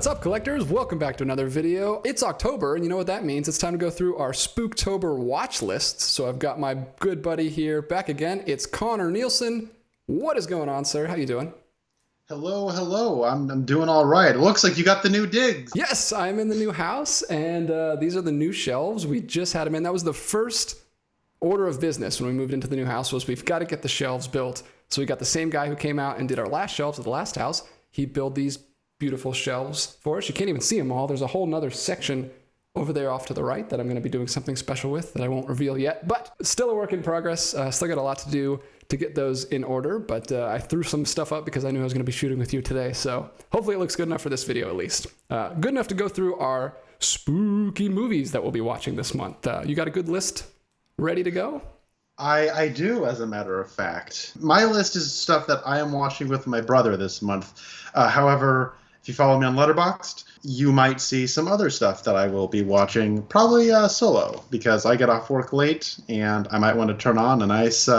What's up, collectors? Welcome back to another video. It's October, and you know what that means. It's time to go through our Spooktober watch lists. So I've got my good buddy here back again. It's Connor Nielsen. What is going on, sir? How you doing? Hello. I'm doing all right. It looks like you got the new digs. Yes, I'm in the new house, and these are the new shelves. We just had them in. That was the first order of business when we moved into the new house, was we've got to get the shelves built. So we got the same guy who came out and did our last shelves at the last house. He built these beautiful shelves for us. You can't even see them all. There's a whole nother section over there off to the right that I'm going to be doing something special with that I won't reveal yet, but still a work in progress. Still got a lot to do to get those in order, but I threw some stuff up because I knew I was going to be shooting with you today, so hopefully it looks good enough for this video at least. Good enough to go through our spooky movies that we'll be watching this month. You got a good list ready to go? I do, as a matter of fact. My list is stuff that I am watching with my brother this month. However, if you follow me on Letterboxd, you might see some other stuff that I will be watching, probably solo, because I get off work late and I might want to turn on a nice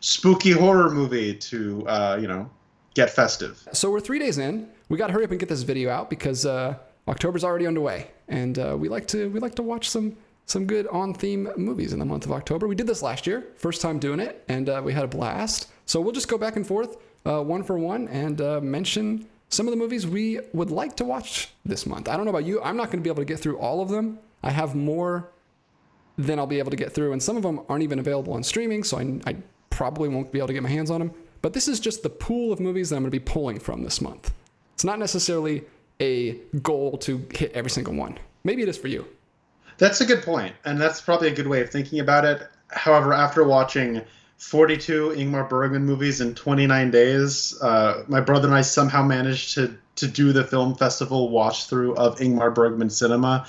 spooky horror movie to, get festive. So we're 3 days in. We got to hurry up and get this video out because October's already underway, and we like to watch some good on-theme movies in the month of October. We did this last year, first time doing it, and we had a blast. So we'll just go back and forth, one for one, and mention some of the movies we would like to watch this month. I don't know about you. I'm not going to be able to get through all of them. I have more than I'll be able to get through, and some of them aren't even available on streaming, so I probably won't be able to get my hands on them. But this is just the pool of movies that I'm going to be pulling from this month. It's not necessarily a goal to hit every single one. Maybe it is for you. That's a good point, and that's probably a good way of thinking about it. However, after watching 42 Ingmar Bergman movies in 29 days, my brother and I somehow managed to do the film festival watch through of Ingmar Bergman cinema.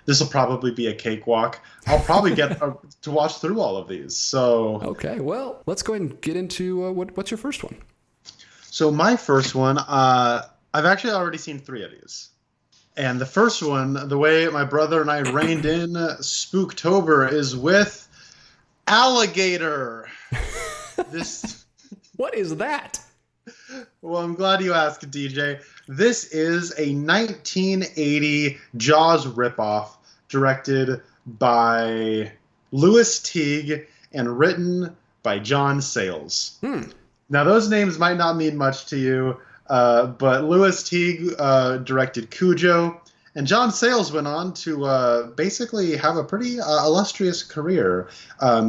This will probably be a cakewalk. I'll probably get to watch through all of these. So okay, well, let's go ahead and get into what's your first one? So my first one, I've actually already seen 3 of these. And the first one, the way my brother and I reined in Spooktober, is with Alligator. What is that? Well, I'm glad you asked, DJ. This is a 1980 Jaws ripoff directed by Louis Teague and written by John Sayles. Now, those names might not mean much to you, but Louis Teague directed Cujo, and John Sayles went on to basically have a pretty illustrious career.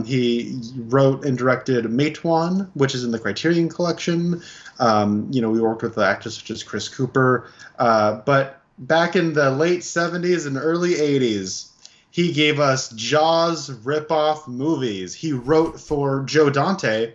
He wrote and directed Matewan, which is in the Criterion Collection. We worked with actors such as Chris Cooper. But back in the late 70s and early 80s, he gave us Jaws ripoff movies. He wrote for Joe Dante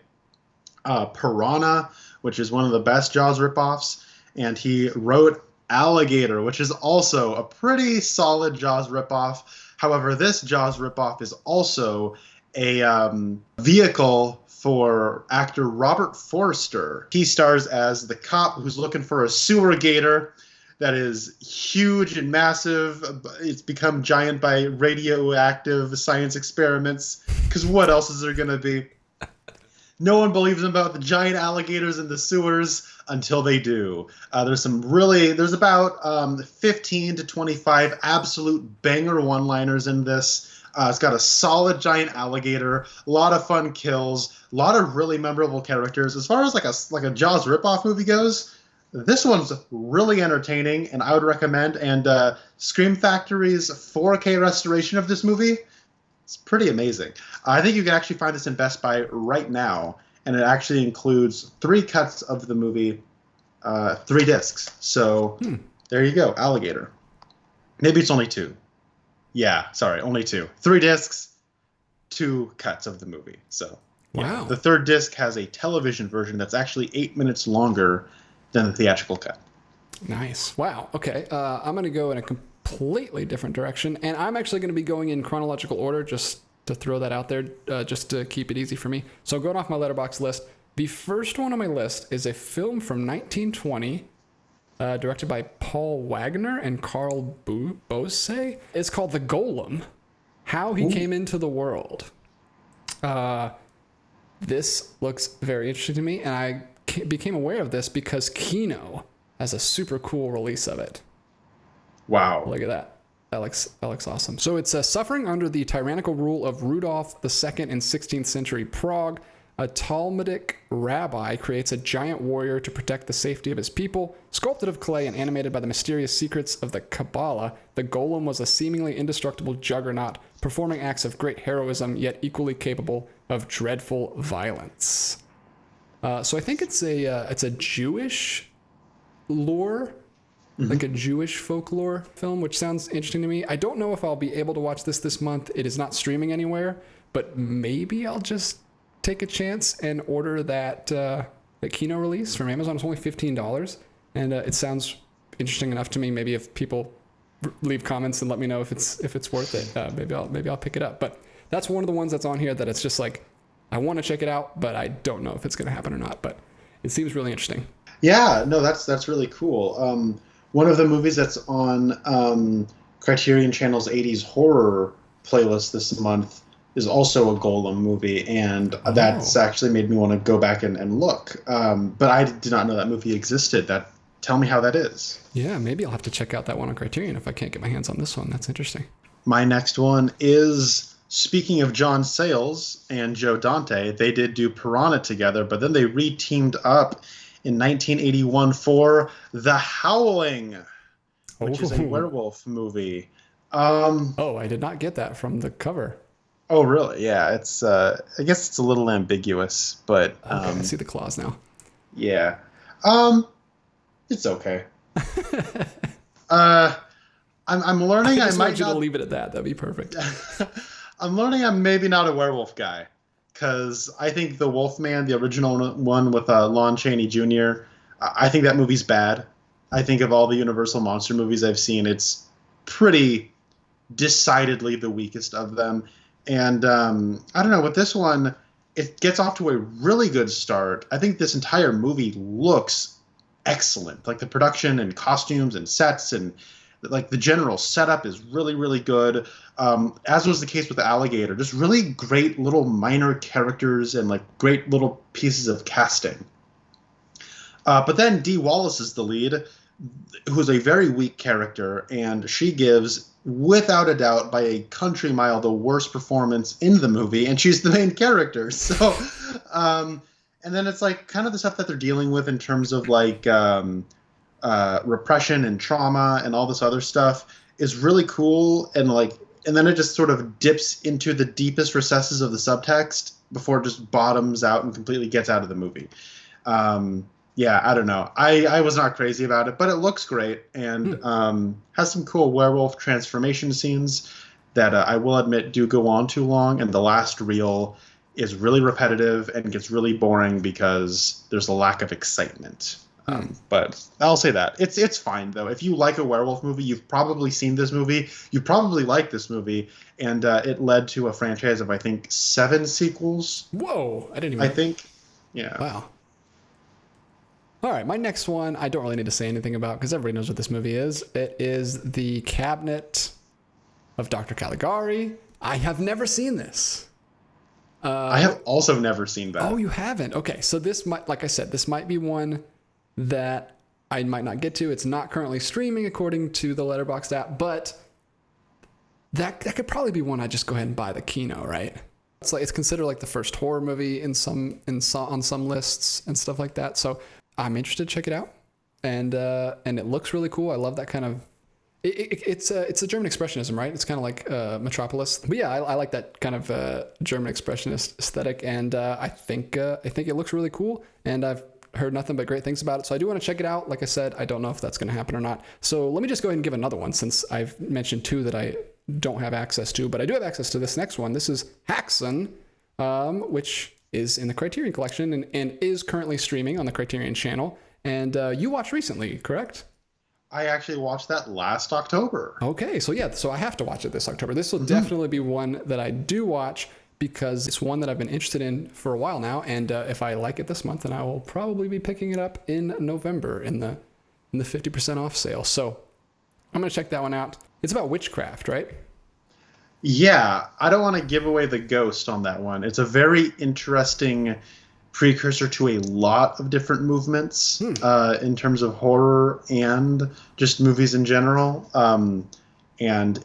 Piranha, which is one of the best Jaws ripoffs, and he wrote Alligator, which is also a pretty solid Jaws ripoff. However, this Jaws ripoff is also a vehicle for actor Robert Forster. He stars as the cop who's looking for a sewer gator that is huge and massive. It's become giant by radioactive science experiments, because what else is there going to be? No one believes about the giant alligators in the sewers until they do. There's about 15 to 25 absolute banger one-liners in this. It's got a solid giant alligator, a lot of fun kills, a lot of really memorable characters. As far as like a Jaws ripoff movie goes, this one's really entertaining, and I would recommend. And Scream Factory's 4K restoration of this movie, it's pretty amazing. I think you can actually find this in Best Buy right now, and it actually includes 3 cuts of the movie, 3 discs. So there you go, Alligator. Maybe it's only 2. Yeah, sorry, only 2. 3 discs, 2 cuts of the movie. So yeah. Wow. The 3rd disc has a television version that's actually 8 minutes longer than the theatrical cut. Nice. Wow. Okay. I'm going to go in a completely different direction, and I'm actually going to be going in chronological order, just to throw that out there, just to keep it easy for me. So going off my Letterboxd list, the first one on my list is a film from 1920, directed by Paul Wagner and Carl Bose. It's called The Golem, How He Came Into the World. This looks very interesting to me, and I became aware of this because Kino has a super cool release of it. Wow. Look at that. That looks awesome. So it's suffering under the tyrannical rule of Rudolph II in 16th century Prague. A Talmudic rabbi creates a giant warrior to protect the safety of his people. Sculpted of clay and animated by the mysterious secrets of the Kabbalah, the golem was a seemingly indestructible juggernaut, performing acts of great heroism, yet equally capable of dreadful violence. So I think it's a Jewish lore, like a Jewish folklore film, which sounds interesting to me. I don't know if I'll be able to watch this month. It is not streaming anywhere, but maybe I'll just take a chance and order that the Kino release from Amazon. It's only $15, and it sounds interesting enough to me. Maybe if people leave comments and let me know if it's worth it, maybe I'll pick it up. But that's one of the ones that's on here that it's just like, I want to check it out, but I don't know if it's going to happen or not. But it seems really interesting. Yeah, no, that's really cool. One of the movies that's on Criterion Channel's 80s horror playlist this month is also a Golem movie, and that's actually made me want to go back and look. But I did not know that movie existed. Tell me how that is. Yeah, maybe I'll have to check out that one on Criterion if I can't get my hands on this one. That's interesting. My next one is, speaking of John Sayles and Joe Dante, they did do Piranha together, but then they re-teamed up in 1981 for The Howling, which is a werewolf movie. I did not get that from the cover. Oh, really? Yeah, it's. I guess it's a little ambiguous, but okay, I see the claws now. Yeah, it's okay. I'm learning. I might want you to leave it at that. That'd be perfect. I'm learning. I'm maybe not a werewolf guy, because I think the Wolfman, the original one with Lon Chaney Jr., I think that movie's bad. I think of all the Universal monster movies I've seen, it's pretty decidedly the weakest of them. And I don't know, with this one, it gets off to a really good start. I think this entire movie looks excellent. Like the production and costumes and sets and like the general setup is really, really good. As was the case with the Alligator, just really great little minor characters and like great little pieces of casting. But then Dee Wallace is the lead, who's a very weak character, and she gives, without a doubt, by a country mile, the worst performance in the movie, and she's the main character. So, and then it's like kind of the stuff that they're dealing with in terms of like repression and trauma and all this other stuff is really cool, and then it just sort of dips into the deepest recesses of the subtext before it just bottoms out and completely gets out of the movie. Yeah, I don't know. I was not crazy about it, but it looks great and has some cool werewolf transformation scenes that I will admit do go on too long, and the last reel is really repetitive and gets really boring because there's a lack of excitement. But I'll say that. It's fine, though. If you like a werewolf movie, you've probably seen this movie. You probably like this movie, and it led to a franchise of, I think, 7 sequels. Whoa! I didn't even... I think, yeah. Wow. All right, my next one, I don't really need to say anything about because everybody knows what this movie is. It is the Cabinet of Dr. Caligari. I have never seen this. I have also never seen that. Oh, you haven't? Okay, so this might, like I said, this might be one that I might not get to. It's not currently streaming according to the Letterboxd app, but that could probably be one I just go ahead and buy the Kino, right? It's considered like the first horror movie on some lists and stuff like that. So I'm interested to check it out, and it looks really cool. I love that kind of. It's a German expressionism, right? It's kind of like Metropolis. But yeah, I like that kind of German expressionist aesthetic, and I think it looks really cool. And I've heard nothing but great things about it, so I do want to check it out. Like I said, I don't know if that's going to happen or not. So let me just go ahead and give another one, since I've mentioned 2 that I don't have access to, but I do have access to this next one. This is Haxan, which is in the Criterion Collection and is currently streaming on the Criterion channel. And you watched recently, correct? I actually watched that last October. Okay, so yeah, so I have to watch it this October. This will definitely be one that I do watch because it's one that I've been interested in for a while now. And if I like it this month, then I will probably be picking it up in November in the 50% off sale. So I'm going to check that one out. It's about witchcraft, right? Yeah, I don't want to give away the ghost on that one. It's a very interesting precursor to a lot of different movements in terms of horror and just movies in general. And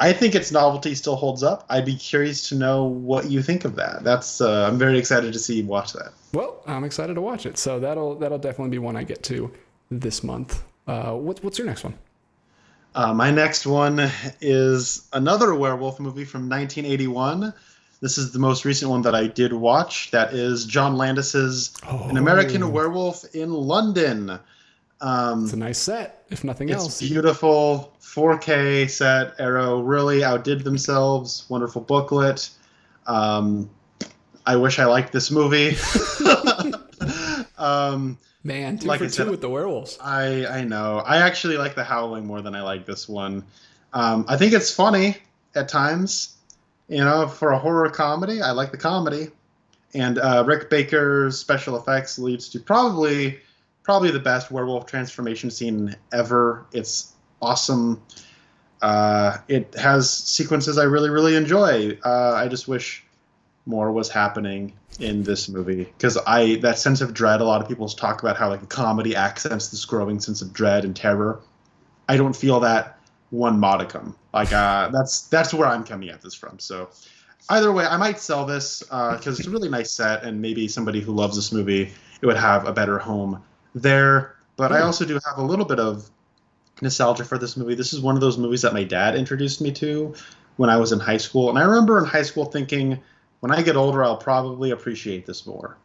I think its novelty still holds up. I'd be curious to know what you think of that. I'm very excited to see you watch that. Well, I'm excited to watch it. So that'll definitely be one I get to this month. What's your next one? My next one is another werewolf movie from 1981. This is the most recent one that I did watch. That is John Landis's An American Werewolf in London. It's a nice set, if nothing else. It's beautiful, 4K set. Arrow really outdid themselves. Wonderful booklet. I wish I liked this movie. Man, two for two with the werewolves. I know. I actually like The Howling more than I like this one. I think it's funny at times. For a horror comedy, I like the comedy. And Rick Baker's special effects leads to probably the best werewolf transformation scene ever. It's awesome. It has sequences I really, really enjoy. I just wish more was happening in this movie, because that sense of dread, a lot of people talk about how like the comedy accents this growing sense of dread and terror. I don't feel that one modicum. Like that's where I'm coming at this from. So either way, I might sell this because it's a really nice set, and maybe somebody who loves this movie, it would have a better home there. But I also do have a little bit of nostalgia for this movie. This is one of those movies that my dad introduced me to when I was in high school, and I remember in high school thinking, when I get older, I'll probably appreciate this more.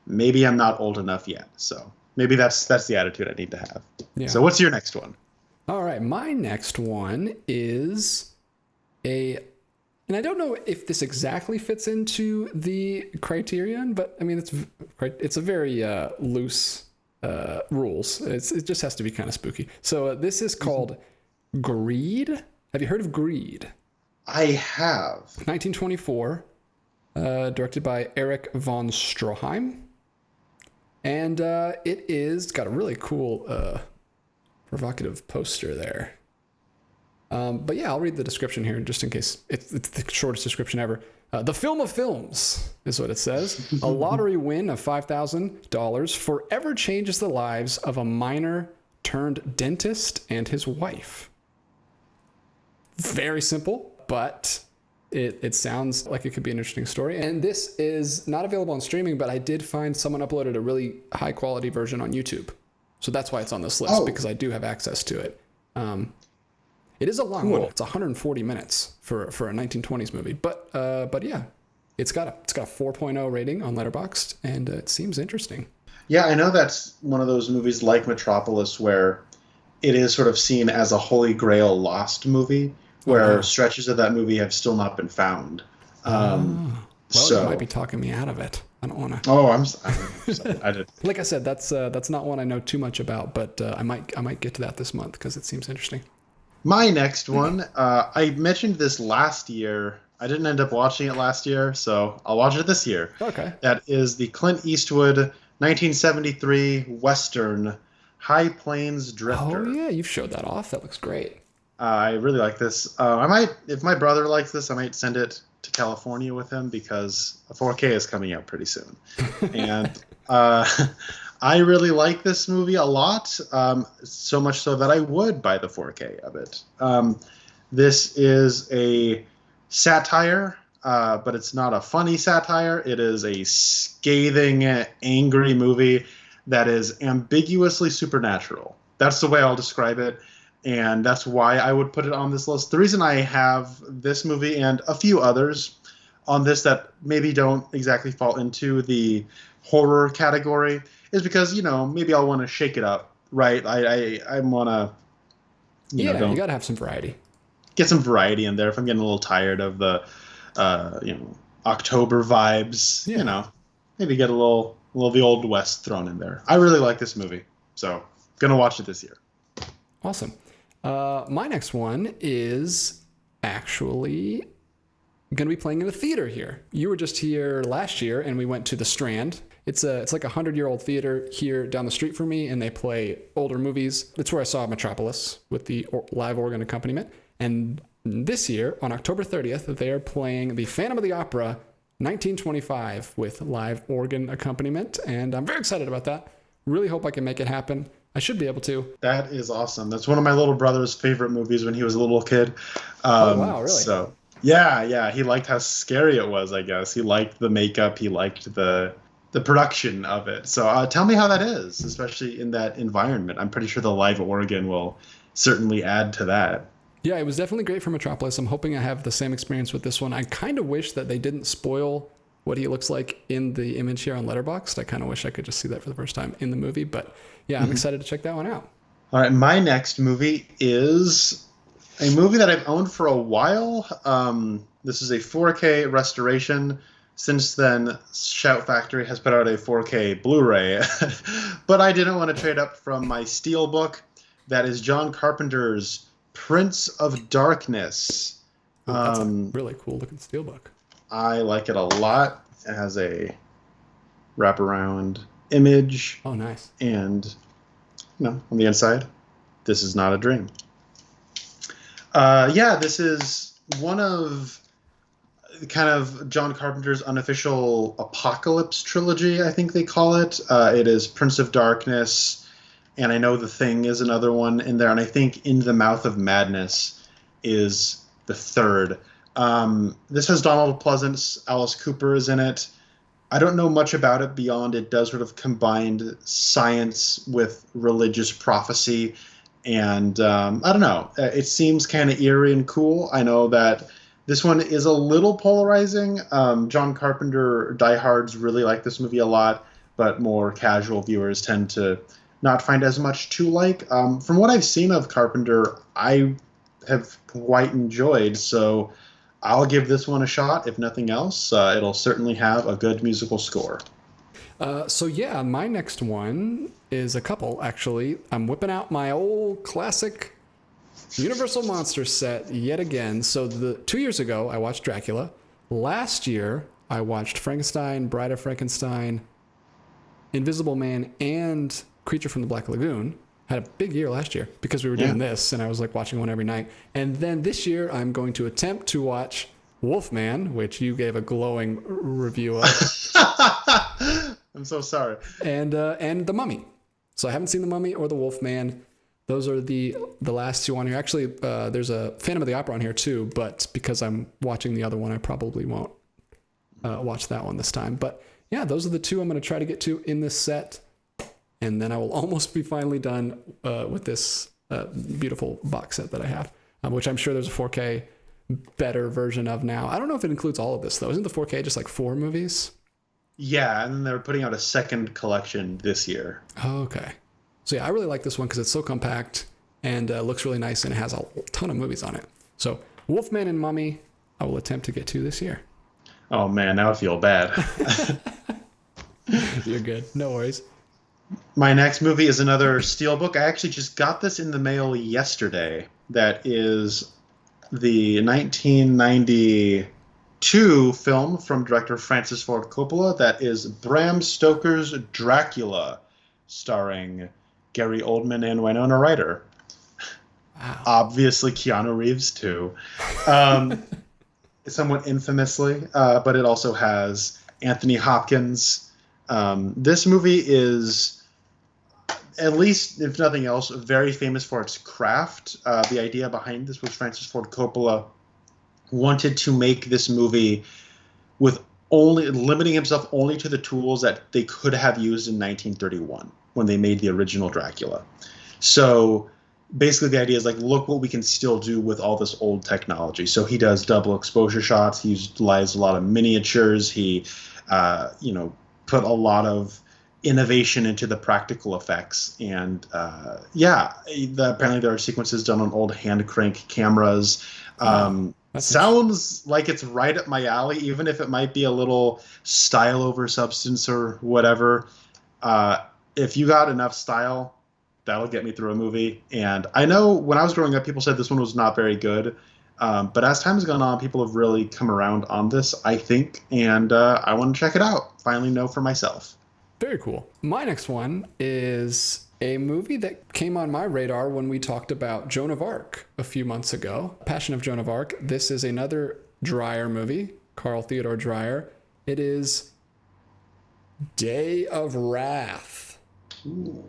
Maybe I'm not old enough yet, so maybe that's the attitude I need to have. Yeah. So what's your next one? All right, my next one is and I don't know if this exactly fits into the criterion, but I mean it's a very loose rules. It just has to be kind of spooky. So this is called Greed. Have you heard of Greed? I have. 1924. Directed by Erich von Stroheim. And it's got a really cool, provocative poster there. But yeah, I'll read the description here just in case. It's the shortest description ever. The film of films is what it says. A lottery win of $5,000 forever changes the lives of a miner turned dentist and his wife. Very simple, but it sounds like it could be an interesting story. And this is not available on streaming, but I did find someone uploaded a really high quality version on YouTube. So that's why it's on this list, because I do have access to it. It is a long one. It's 140 minutes for a 1920s movie. But yeah, it's got a 4.0 rating on Letterboxd, and it seems interesting. Yeah, I know that's one of those movies like Metropolis where it is sort of seen as a holy grail lost movie, where stretches of that movie have still not been found. You might be talking me out of it. I don't want to. Oh, I'm sorry. I did. Like I said, that's not one I know too much about, but I might get to that this month because it seems interesting. My next one, I mentioned this last year. I didn't end up watching it last year, so I'll watch it this year. Okay. That is the Clint Eastwood 1973 Western, High Plains Drifter. Oh yeah, you've showed that off. That looks great. I really like this. I might, if my brother likes this, I might send it to California with him because a 4K is coming out pretty soon. And I really like this movie a lot, so much so that I would buy the 4K of it. This is a satire, but it's not a funny satire. It is a scathing, angry movie that is ambiguously supernatural. That's the way I'll describe it. And that's why I would put it on this list. The reason I have this movie and a few others on this that maybe don't exactly fall into the horror category is because, maybe I'll want to shake it up, right? I want to, you got to have some variety. Get some variety in there if I'm getting a little tired of the, October vibes, maybe get a little of the Old West thrown in there. I really like this movie, so going to watch it this year. Awesome. My next one is actually going to be playing in a theater here. You were just here last year, and we went to the Strand. It's like a 100-year-old theater here down the street from me, and they play older movies. That's where I saw Metropolis with the live organ accompaniment. And this year, on October 30th, they are playing the Phantom of the Opera 1925 with live organ accompaniment, and I'm very excited about that. Really hope I can make it happen. I should be able to. That is awesome. That's one of my little brother's favorite movies when he was a little kid. Oh, wow, really? So, yeah. He liked how scary it was, I guess. He liked the makeup. He liked the production of it. So tell me how that is, especially in that environment. I'm pretty sure the live organ will certainly add to that. Yeah, it was definitely great for Metropolis. I'm hoping I have the same experience with this one. I kind of wish that they didn't spoil what he looks like in the image here on Letterboxd. I kind of wish I could just see that for the first time in the movie. But yeah, I'm excited to check that one out. All right, my next movie is a movie that I've owned for a while. This is a 4K restoration. Since then, Shout Factory has put out a 4K Blu-ray. But I didn't want to trade up from my Steelbook. That is John Carpenter's Prince of Darkness. That's a really cool looking Steelbook. I like it a lot. It has a wraparound image. Oh, nice. And, on the inside, this is not a dream. This is one of kind of John Carpenter's unofficial Apocalypse trilogy, I think they call it. It is Prince of Darkness, and I know The Thing is another one in there, and I think In the Mouth of Madness is the third. This has Donald Pleasance, Alice Cooper is in it. I don't know much about it beyond it does sort of combine science with religious prophecy. And I don't know. It seems kind of eerie and cool. I know that this one is a little polarizing. John Carpenter diehards really like this movie a lot, but more casual viewers tend to not find as much to like. From what I've seen of Carpenter, I have quite enjoyed, so I'll give this one a shot. If nothing else, it'll certainly have a good musical score. My next one is a couple, actually. I'm whipping out my old classic Universal Monsters set yet again. So 2 years ago, I watched Dracula. Last year, I watched Frankenstein, Bride of Frankenstein, Invisible Man, and Creature from the Black Lagoon. Had a big year last year because we were doing this, and I was like watching one every night. And then this year, I'm going to attempt to watch Wolfman, which you gave a glowing review of. I'm so sorry. And The Mummy. So I haven't seen The Mummy or The Wolfman. Those are the last two on here. Actually, there's a Phantom of the Opera on here too, but because I'm watching the other one, I probably won't watch that one this time. But yeah, those are the two I'm going to try to get to in this set. And then I will almost be finally done with this beautiful box set that I have, which I'm sure there's a 4K better version of now. I don't know if it includes all of this, though. Isn't the 4K just like 4 movies? Yeah, and then they're putting out a second collection this year. Oh, okay. So yeah, I really like this one because it's so compact and looks really nice, and it has a ton of movies on it. So Wolfman and Mummy, I will attempt to get to this year. Oh, man, now I feel bad. You're good. No worries. My next movie is another Steelbook. I actually just got this in the mail yesterday. That is the 1992 film from director Francis Ford Coppola. That is Bram Stoker's Dracula, starring Gary Oldman and Winona Ryder. Wow. Obviously, Keanu Reeves, too. Somewhat infamously, but it also has Anthony Hopkins. This movie is, at least if nothing else, very famous for its craft. The idea behind this was Francis Ford Coppola wanted to make this movie with only limiting himself only to the tools that they could have used in 1931 when they made the original Dracula. So basically the idea is like, look what we can still do with all this old technology. So he does double exposure shots. He utilizes a lot of miniatures. He, put a lot of innovation into the practical effects. And apparently there are sequences done on old hand crank cameras. Sounds like it's right up my alley, even if it might be a little style over substance or whatever. If you got enough style, that'll get me through a movie. And I know when I was growing up, people said this one was not very good. But as time has gone on, people have really come around on this, I think. And I want to check it out. Finally know for myself. Very cool. My next one is a movie that came on my radar when we talked about Joan of Arc a few months ago. Passion of Joan of Arc. This is another Dreyer movie, Carl Theodor Dreyer. It is Day of Wrath. Ooh.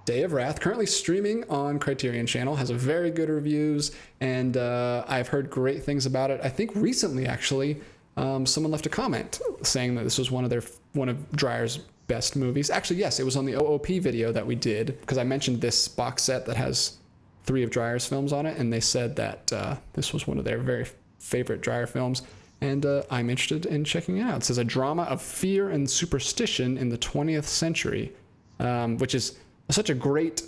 Day of Wrath, currently streaming on Criterion Channel, has a very good reviews, and I've heard great things about it. I think recently, actually, someone left a comment saying that this was one of Dreyer's best movies. Actually, yes, it was on the OOP video that we did, because I mentioned this box set that has 3 of Dreyer's films on it, and they said that this was one of their very favorite Dreyer films, and I'm interested in checking it out. It says a drama of fear and superstition in the 20th century, which is such a great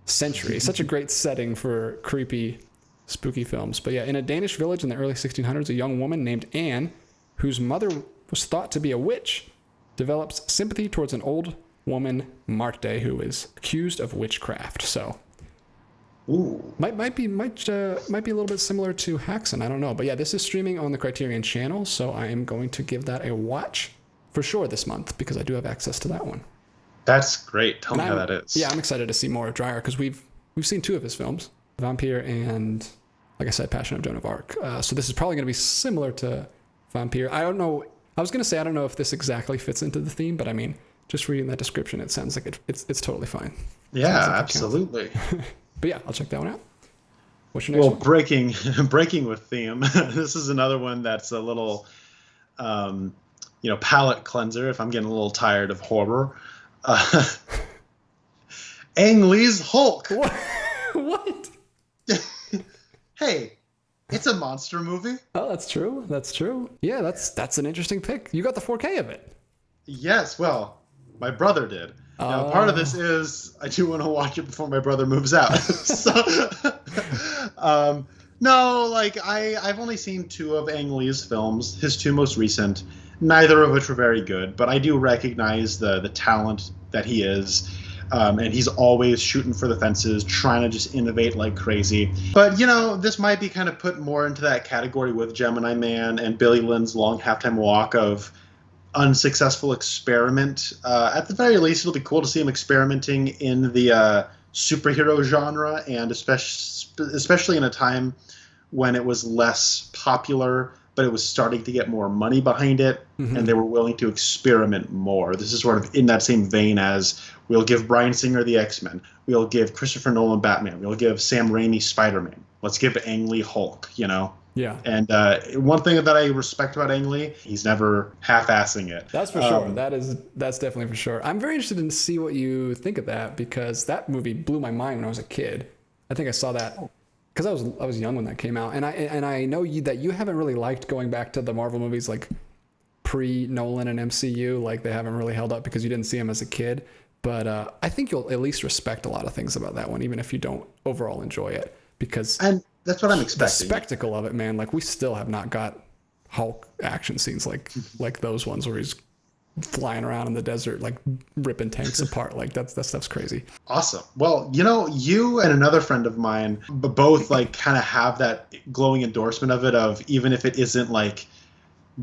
century, such a great setting for creepy, spooky films. But yeah, in a Danish village in the early 1600s, a young woman named Anne, whose mother was thought to be a witch, develops sympathy towards an old woman, Marte, who is accused of witchcraft. So, Ooh. might be a little bit similar to Haxan. I don't know, but yeah, this is streaming on the Criterion Channel, so I am going to give that a watch for sure this month because I do have access to that one. That's great. Tell me how that is. Yeah, I'm excited to see more of Dreyer because we've seen 2 of his films, Vampire and, like I said, Passion of Joan of Arc. So this is probably going to be similar to Vampire. I don't know. I was going to say I don't know if this exactly fits into the theme, but I mean, just reading that description, it sounds like it's totally fine. Yeah, like absolutely. But yeah, I'll check that one out. What's your next one? Well, breaking with theme. This is another one that's a little, palate cleanser. If I'm getting a little tired of horror. Ang Lee's Hulk. What? Hey, it's a monster movie. Oh, that's true. That's true. Yeah, that's an interesting pick. You got the 4K of it. Yes. Well, my brother did. Now, part of this is I do want to watch it before my brother moves out. No, like I've only seen 2 of Ang Lee's films, his 2 most recent, neither of which were very good, but I do recognize the talent that he is. And he's always shooting for the fences, trying to just innovate like crazy. But, this might be kind of put more into that category with Gemini Man and Billy Lynn's Long Halftime Walk of unsuccessful experiment. At the very least, it'll be cool to see him experimenting in the superhero genre, and especially in a time when it was less popular, but it was starting to get more money behind it, and they were willing to experiment more. This is sort of in that same vein as we'll give Bryan Singer the X-Men, we'll give Christopher Nolan Batman, we'll give Sam Raimi Spider-Man, let's give Ang Lee Hulk, Yeah. And one thing that I respect about Ang Lee, he's never half-assing it. That's for sure. That's definitely for sure. I'm very interested in see what you think of that, because that movie blew my mind when I was a kid. I think I saw that because I was young when that came out, and I know that you haven't really liked going back to the Marvel movies like pre-Nolan and MCU, like they haven't really held up because you didn't see them as a kid. But I think you'll at least respect a lot of things about that one, even if you don't overall enjoy it, because and that's what I'm expecting. The spectacle of it, man. Like we still have not got Hulk action scenes like those ones where he's flying around in the desert, like ripping tanks apart. Like that stuff's crazy. Awesome. Well, you and another friend of mine both like kind of have that glowing endorsement of it, of even if it isn't like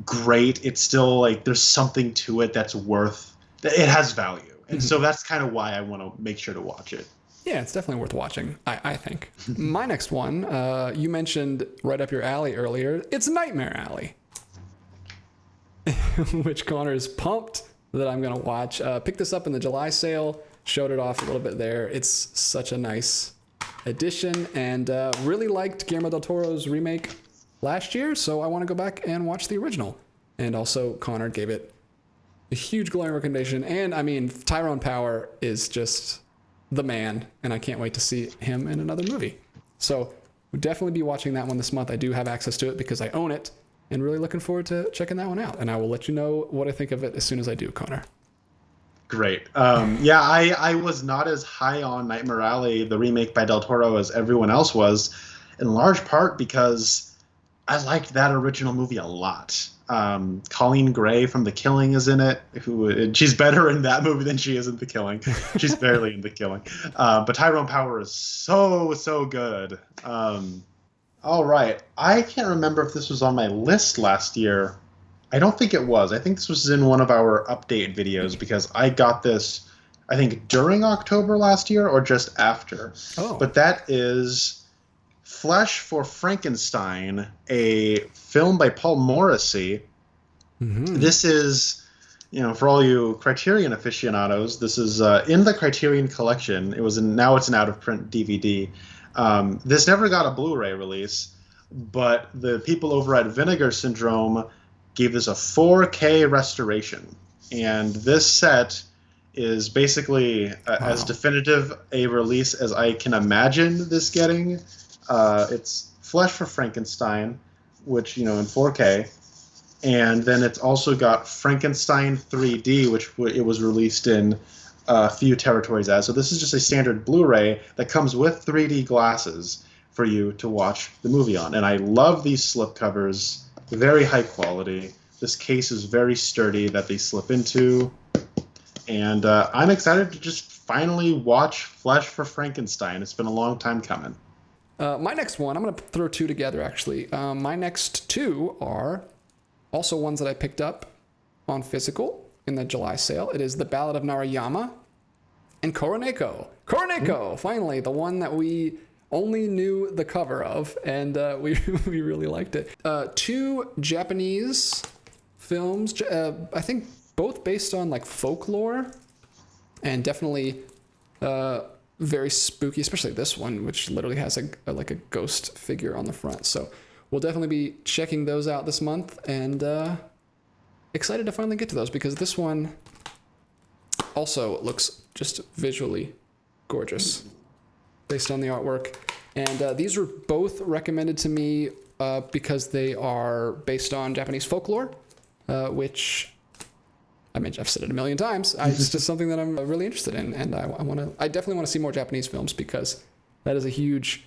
great, it's still like there's something to it that's it has value. And so that's kind of why I want to make sure to watch it. Yeah, it's definitely worth watching, I think. My next one, you mentioned right up your alley earlier. It's Nightmare Alley, which Connor is pumped that I'm going to watch. Picked this up in the July sale, showed it off a little bit there. It's such a nice addition, and really liked Guillermo del Toro's remake last year, so I want to go back and watch the original. And also, Connor gave it a huge glowing recommendation, and I mean, Tyrone Power is just the man, and I can't wait to see him in another movie. So we'll definitely be watching that one this month. I do have access to it because I own it, and really looking forward to checking that one out. And I will let you know what I think of it as soon as I do, Connor. Great. Yeah, I was not as high on Nightmare Alley, the remake by Del Toro, as everyone else was, in large part because I liked that original movie a lot. Colleen Gray from The Killing is in it. She's better in that movie than she is in The Killing. She's barely in The Killing. But Tyrone Power is so good. All right. I can't remember if this was on my list last year. I don't think it was. I think this was in one of our update videos because I got this, I think, during October last year or just after. Oh. But that is Flesh for Frankenstein, a film by Paul Morrissey, This is, for all you Criterion aficionados, this is in the Criterion collection. Now it's an out-of-print DVD. This never got a Blu-ray release, but the people over at Vinegar Syndrome gave this a 4K restoration. And this set is basically as definitive a release as I can imagine this getting. It's Flesh for Frankenstein, which, in 4K. And then it's also got Frankenstein 3D, which it was released in a few territories as. So this is just a standard Blu-ray that comes with 3D glasses for you to watch the movie on. And I love these slipcovers. Very high quality. This case is very sturdy that they slip into. And I'm excited to just finally watch Flesh for Frankenstein. It's been a long time coming. My next one, I'm going to throw two together, actually. My next two are also ones that I picked up on physical in the July sale. It is The Ballad of Narayama and Koroneko. Finally, the one that we only knew the cover of, and we really liked it. Two Japanese films, I think both based on like folklore, and definitely very spooky, especially this one, which literally has a ghost figure on the front. So we'll definitely be checking those out this month, and excited to finally get to those, because this one also looks just visually gorgeous based on the artwork. And these were both recommended to me because they are based on Japanese folklore, which, I mean, I've said it a million times. It's just something that I'm really interested in, and I definitely want to see more Japanese films, because that is a huge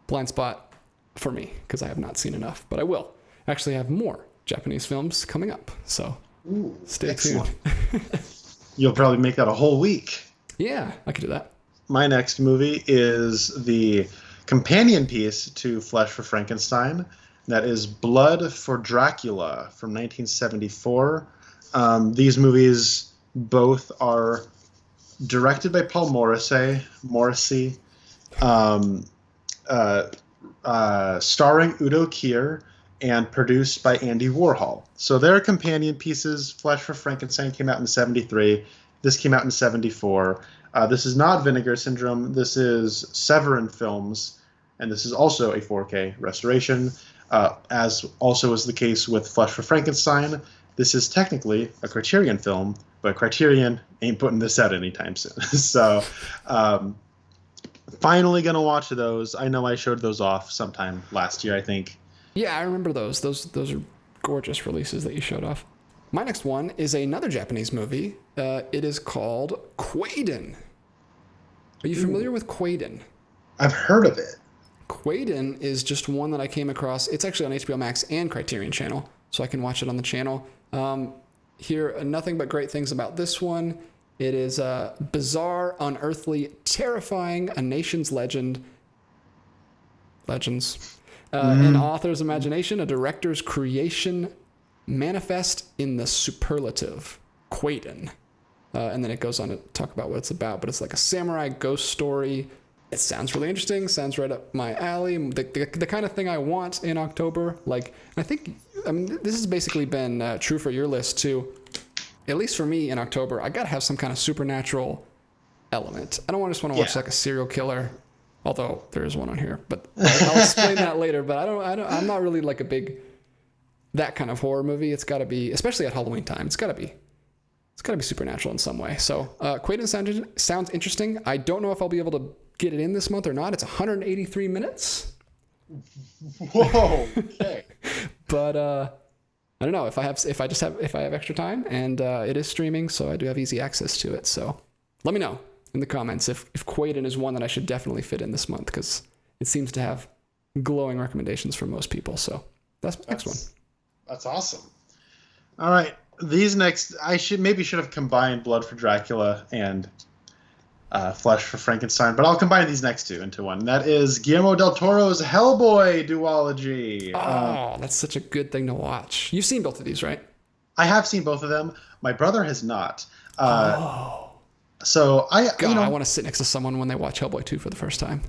blind spot for me, because I have not seen enough. But I will actually have more Japanese films coming up, so stay tuned. You'll probably make that a whole week. Yeah, I could do that. My next movie is the companion piece to Flesh for Frankenstein. That is Blood for Dracula from 1974. These movies both are directed by Paul Morrissey, starring Udo Kier, and produced by Andy Warhol. So they're companion pieces. Flesh for Frankenstein came out in 73. This came out in 74. This is not Vinegar Syndrome. This is Severin Films, and this is also a 4K restoration. As also is the case with Flesh for Frankenstein, this is technically a Criterion film, but Criterion ain't putting this out anytime soon. So finally going to watch those. I know I showed those off sometime last year, I think. Yeah, I remember those. Those are gorgeous releases that you showed off. My next one is another Japanese movie. It is called Quayden. Are you familiar with Quayden? I've heard of it. Quayden is just one that I came across. It's actually on HBO Max and Criterion Channel, so I can watch it on the channel. Hear nothing but great things about this one. It is bizarre, unearthly, terrifying, a nation's legends. An author's imagination, a director's creation, manifest in the superlative. Quayden. And then it goes on to talk about what it's about, but it's like a samurai ghost story. It sounds really interesting, sounds right up my alley, the kind of thing I want in October. Like, I think, this has basically been true for your list too. At least for me in October, I gotta have some kind of supernatural element. I don't just want to watch like a serial killer, although there is one on here, but I'll explain that later. But I'm not really like a big, that kind of horror movie. It's gotta be, especially at Halloween time, it's gotta be supernatural in some way. So Quayden sounds interesting. I don't know if I'll be able to get it in this month or not. It's 183 minutes. Whoa. Okay. But I don't know if I have extra time, and it is streaming, so I do have easy access to it. So let me know in the comments if Quayden is one that I should definitely fit in this month, because it seems to have glowing recommendations from most people. So that's my next one. That's awesome. All right. These next, I should have combined Blood for Dracula and Flesh for Frankenstein, but I'll combine these next two into one. That is Guillermo del Toro's Hellboy duology. Oh, that's such a good thing to watch. You've seen both of these, right? I have seen both of them. My brother has not. So I want to sit next to someone when they watch Hellboy 2 for the first time.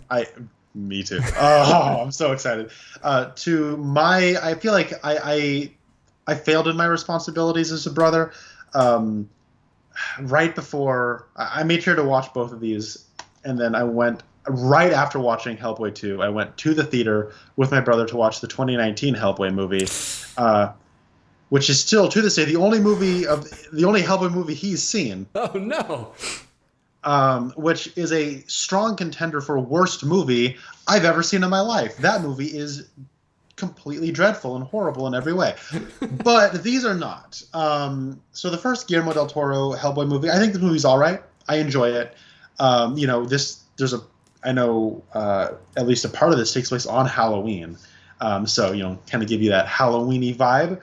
Me too. Oh, I'm so excited. I feel like I failed in my responsibilities as a brother. Right before I made sure to watch both of these, and then I went right after watching Hellboy 2. I went to the theater with my brother to watch the 2019 Hellboy movie, which is still to this day the only Hellboy movie he's seen. Oh no! Which is a strong contender for worst movie I've ever seen in my life. That movie is completely dreadful and horrible in every way. But these are not. So the first Guillermo del Toro Hellboy movie, I think the movie's all right. I enjoy it. I know at least a part of this takes place on Halloween. So, kind of give you that Halloween-y vibe.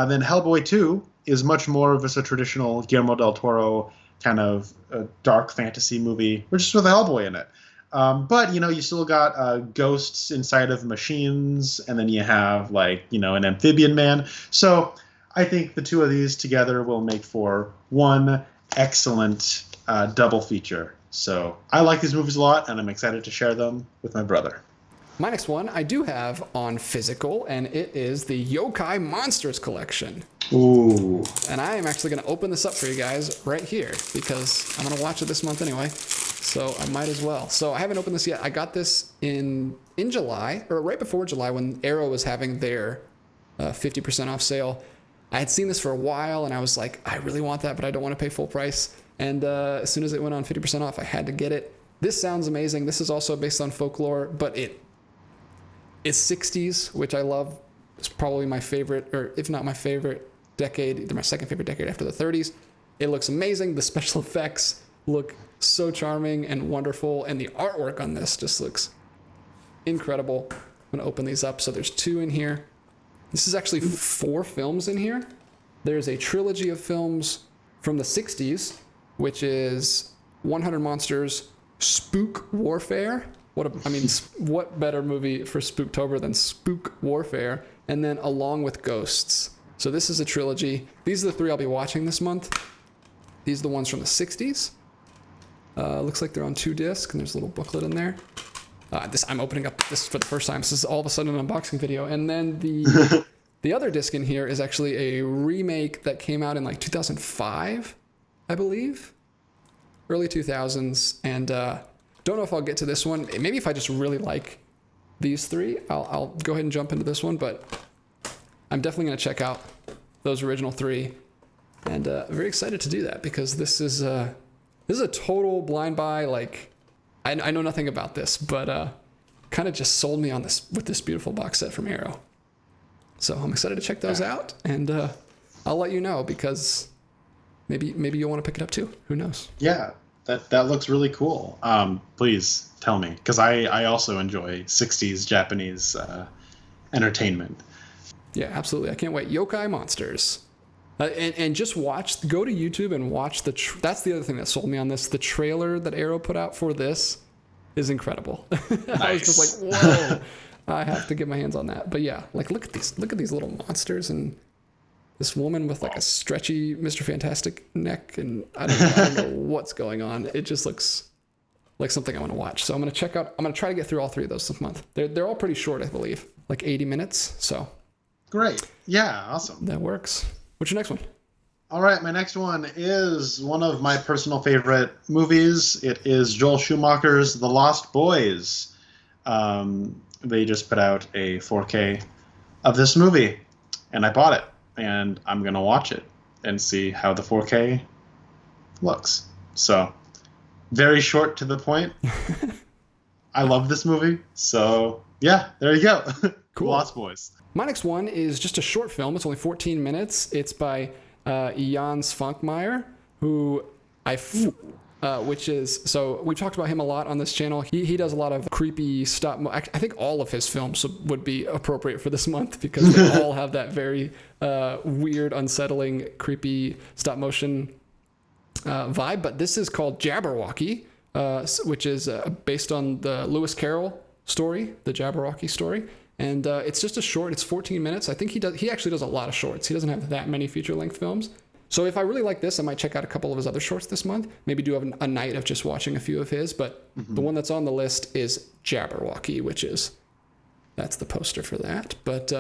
Then Hellboy 2 is much more of a traditional Guillermo del Toro kind of a dark fantasy movie, which is with Hellboy in it. But, you still got ghosts inside of machines, and then you have, an amphibian man. So I think the two of these together will make for one excellent double feature. So I like these movies a lot, and I'm excited to share them with my brother. My next one I do have on physical, and it is the Yokai Monsters Collection. Ooh. And I am actually going to open this up for you guys right here, because I'm going to watch it this month anyway. So I might as well. So I haven't opened this yet. I got this in July, or right before July, when Arrow was having their 50% off sale. I had seen this for a while, and I was like, I really want that, but I don't want to pay full price. And as soon as it went on 50% off, I had to get it. This sounds amazing. This is also based on folklore, but it's 60s, which I love. It's probably my favorite, or if not my favorite decade, either my second favorite decade after the 30s. It looks amazing. The special effects look so charming and wonderful, and the artwork on this just looks incredible. I'm going to open these up. So there's 2 in here. This is actually 4 films in here. There's a trilogy of films from the 60s, which is 100 Monsters, Spook Warfare. What better movie for Spooktober than Spook Warfare? And then Along with Ghosts. So this is a trilogy. These are the 3 I'll be watching this month. These are the ones from the 60s. Looks like they're on 2 discs, and there's a little booklet in there. I'm opening up this for the first time. This is all of a sudden an unboxing video. And then the other disc in here is actually a remake that came out in 2005, I believe. Early 2000s. And don't know if I'll get to this one. Maybe if I just really like these 3, I'll go ahead and jump into this one. But I'm definitely going to check out those original 3. And very excited to do that, because this is a total blind buy. I know nothing about this, but kind of just sold me on this with this beautiful box set from Arrow. So I'm excited to check those out, and I'll let you know, because maybe you'll want to pick it up too. Who knows? Yeah, that looks really cool. Please tell me, because I also enjoy 60s Japanese entertainment. Yeah, absolutely. I can't wait. Yokai Monsters. And just go to YouTube and watch that's the other thing that sold me on this. The trailer that Arrow put out for this is incredible. Nice. I was just like, whoa, I have to get my hands on that. But yeah, look at these little monsters, and this woman with a stretchy Mr. Fantastic neck, and I don't know what's going on. It just looks like something I want to watch. So I'm going to try to get through all 3 of those this month. They're all pretty short, I believe, 80 minutes. So great. Yeah, awesome. That works. What's your next one? All right, my next one is one of my personal favorite movies. It is Joel Schumacher's The Lost Boys. They just put out a 4K of this movie, and I bought it, and I'm going to watch it and see how the 4K looks. So, very short to the point. I love this movie, so yeah, there you go. Cool. Lost Boys. My next one is just a short film. It's only 14 minutes. It's by Jan Svankmajer, who so we've talked about him a lot on this channel. He does a lot of creepy I think all of his films would be appropriate for this month, because they all have that very weird, unsettling, creepy stop motion vibe. But this is called Jabberwocky, which is based on the Lewis Carroll story, the Jabberwocky story. And it's just a short. It's 14 minutes. I think he actually does a lot of shorts. He doesn't have that many feature-length films. So if I really like this, I might check out a couple of his other shorts this month. Maybe do have a night of just watching a few of his. But the one that's on the list is Jabberwocky, that's the poster for that. But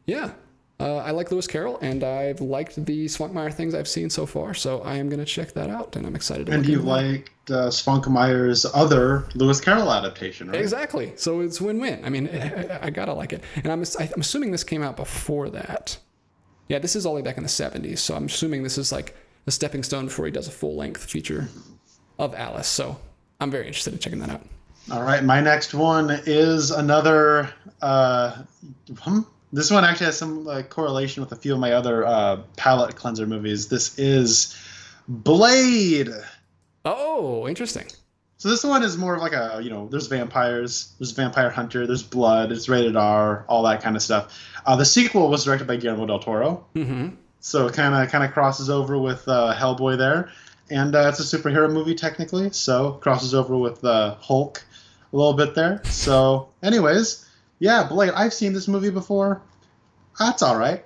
yeah, I like Lewis Carroll, and I've liked the Spunkmeyer things I've seen so far, so I am going to check that out, and I'm excited to And you liked Spunkmeyer's other Lewis Carroll adaptation, right? Exactly. So it's win-win. I mean, I got to like it. And I'm assuming this came out before that. Yeah, this is all the way back in the 70s, so I'm assuming this is like a stepping stone before he does a full-length feature of Alice, so I'm very interested in checking that out. All right, my next one is another... This one actually has some correlation with a few of my other palate cleanser movies. This is Blade. Oh, interesting. So this one is more of like a, there's vampires, there's Vampire Hunter, there's blood, it's rated R, all that kind of stuff. The sequel was directed by Guillermo del Toro. Mm-hmm. So it kind of crosses over with Hellboy there. And it's a superhero movie technically, so crosses over with Hulk a little bit there. So anyways... Yeah, Blade. I've seen this movie before. That's all right.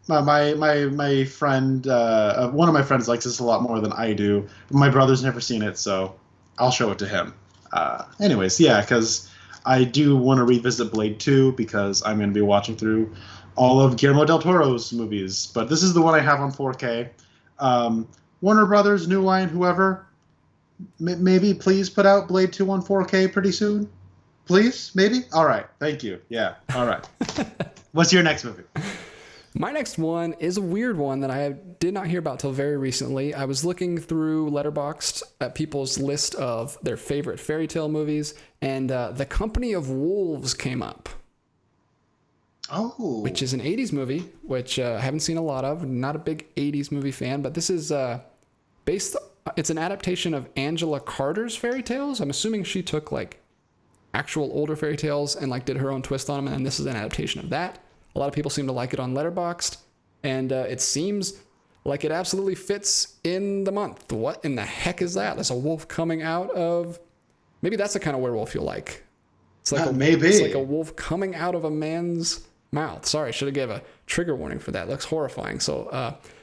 My friend, one of my friends likes this a lot more than I do. My brother's never seen it, so I'll show it to him. Anyways, yeah, because I do want to revisit Blade 2 because I'm going to be watching through all of Guillermo del Toro's movies. But this is the one I have on 4K. Warner Brothers, New Line, whoever, maybe please put out Blade 2 on 4K pretty soon. Please? Maybe? All right. Thank you. Yeah. All right. What's your next movie? My next one is a weird one that I did not hear about till very recently. I was looking through Letterboxd at people's list of their favorite fairy tale movies, and The Company of Wolves came up. Oh. Which is an 80s movie, which I haven't seen a lot of. Not a big 80s movie fan, but this is it's an adaptation of Angela Carter's fairy tales. I'm assuming she took actual older fairy tales and did her own twist on them, and this is an adaptation of that. A lot of people seem to like it on Letterboxd, and it seems like it absolutely fits in the month. What in the heck is that? There's a wolf coming out of... Maybe that's the kind of werewolf you'll like. It's like it's like a wolf coming out of a man's mouth. Sorry, should have gave a trigger warning for that. It looks horrifying. So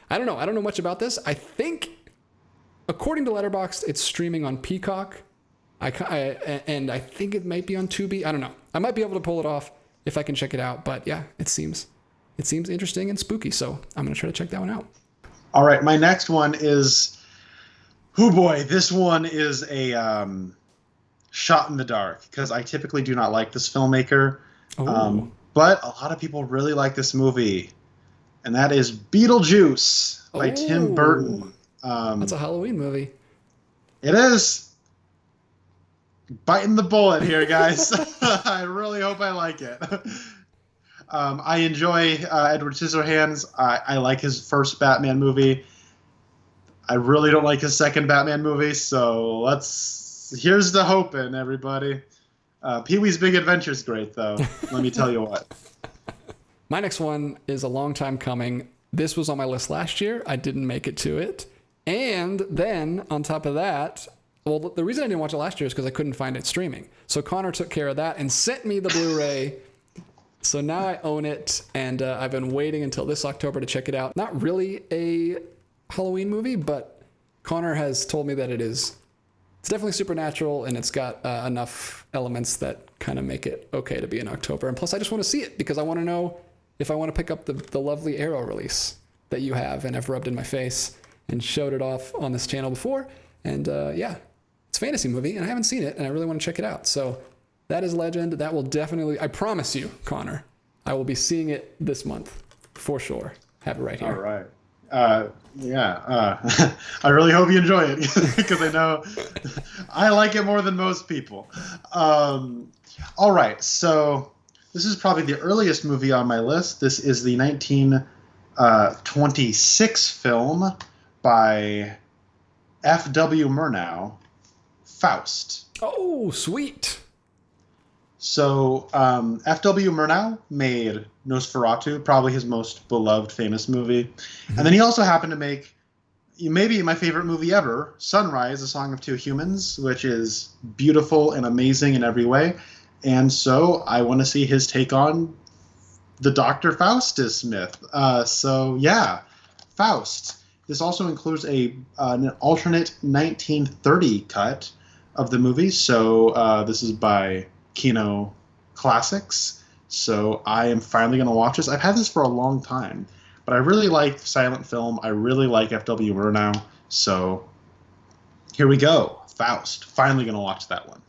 I don't know. I don't know much about this. I think, according to Letterboxd, it's streaming on Peacock. And I think it might be on Tubi. I don't know. I might be able to pull it off if I can check it out. But yeah, it seems interesting and spooky. So I'm going to try to check that one out. All right. My next one is, boy, this one is a shot in the dark because I typically do not like this filmmaker. But a lot of people really like this movie. And that is Beetlejuice by Tim Burton. That's a Halloween movie. It is. Biting the bullet here, guys. I really hope I like it. I enjoy Edward Scissorhands. I like his first Batman movie. I really don't like his second Batman movie, so here's the hoping, everybody. Pee-wee's Big Adventure's great, though. Let me tell you what. My next one is a long time coming. This was on my list last year. I didn't make it to it. And then, on top of that... Well, the reason I didn't watch it last year is because I couldn't find it streaming. So Connor took care of that and sent me the Blu-ray. So now I own it, and I've been waiting until this October to check it out. Not really a Halloween movie, but Connor has told me that it's definitely supernatural, and it's got enough elements that kind of make it okay to be in October. And plus, I just want to see it because I want to know if I want to pick up the lovely Arrow release that you have and have rubbed in my face and showed it off on this channel before. And yeah. It's a fantasy movie, and I haven't seen it, and I really want to check it out. So that is legend. That will definitely... I promise you, Connor, I will be seeing it this month for sure. Have it right here. All right. I really hope you enjoy it because I know I like it more than most people. All right. So this is probably the earliest movie on my list. This is the 1926 film by F.W. Murnau, Faust. Oh, sweet. So F.W. Murnau made Nosferatu, probably his most beloved, famous movie. Mm-hmm. And then he also happened to make maybe my favorite movie ever, Sunrise, A Song of Two Humans, which is beautiful and amazing in every way. And so I want to see his take on the Dr. Faustus myth. So yeah, Faust. This also includes an alternate 1930 cut of the movie. So this is by Kino Classics. So I am finally going to watch this. I've had this for a long time, but I really like silent film. I really like F.W. Murnau. So here we go. Faust. Finally going to watch that one.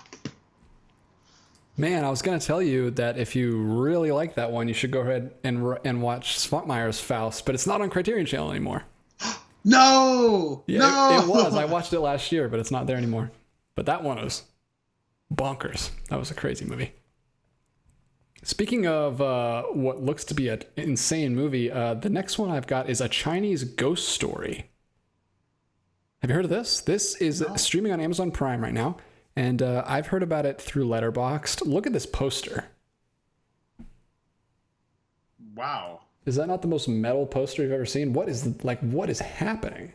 Man, I was going to tell you that if you really like that one, you should go ahead and watch Svampmeyer's Faust, but it's not on Criterion Channel anymore. No! Yeah, no! It was. I watched it last year, but it's not there anymore. But that one was bonkers. That was a crazy movie. Speaking of what looks to be an insane movie, the next one I've got is a Chinese ghost story. Have you heard of this? This is streaming on Amazon Prime right now. And I've heard about it through Letterboxd. Look at this poster. Wow. Is that not the most metal poster you've ever seen? What is happening?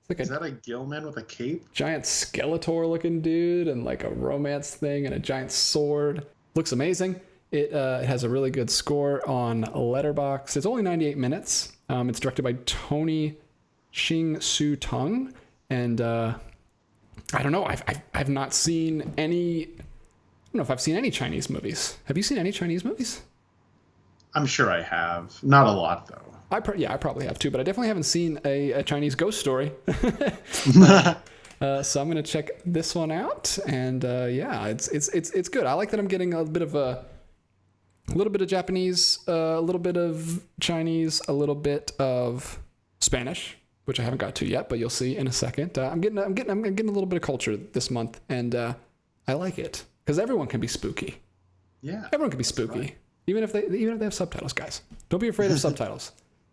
It's like is that a Gilman with a cape? Giant Skeletor looking dude and like a romance thing and a giant sword. Looks amazing. It has a really good score on Letterboxd. It's only 98 minutes. It's directed by Tony Ching Su Tung. And I don't know. I've not seen any. I don't know if I've seen any Chinese movies. Have you seen any Chinese movies? I'm sure I have. Not a lot though. I probably have too, but I definitely haven't seen a Chinese ghost story. So I'm gonna check this one out, and it's good. I like that I'm getting a little bit of Japanese, a little bit of Chinese, a little bit of Spanish, which I haven't got to yet, but you'll see in a second. I'm getting a little bit of culture this month, and I like it because everyone can be spooky. Yeah, everyone can be spooky, right. even if they have subtitles. Guys, don't be afraid of subtitles.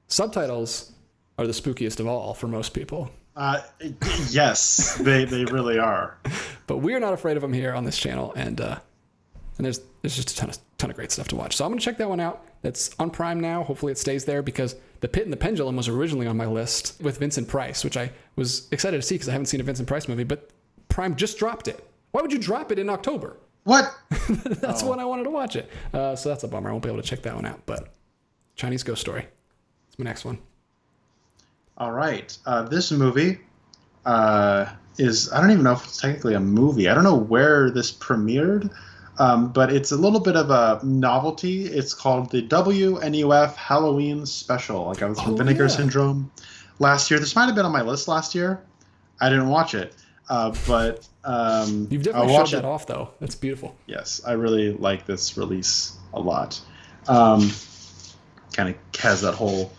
Subtitles are the spookiest of all for most people. Yes, they really are. But we're not afraid of them here on this channel, and there's just a ton of great stuff to watch. So I'm gonna check that one out. It's on Prime now. Hopefully it stays there because The Pit and the Pendulum was originally on my list with Vincent Price, which I was excited to see because I haven't seen a Vincent Price movie, but Prime just dropped it. Why would you drop it in October? What? That's when I wanted to watch it. So that's a bummer. I won't be able to check that one out, but Chinese Ghost Story. It's my next one. All right. This movie is, I don't even know if it's technically a movie. I don't know where this premiered. But it's a little bit of a novelty. It's called the WNUF Halloween Special. Like I was from Vinegar Syndrome last year. This might have been on my list last year. I didn't watch it, but you've definitely showed that off though. That's beautiful. Yes, I really like this release a lot. Kind of has that whole,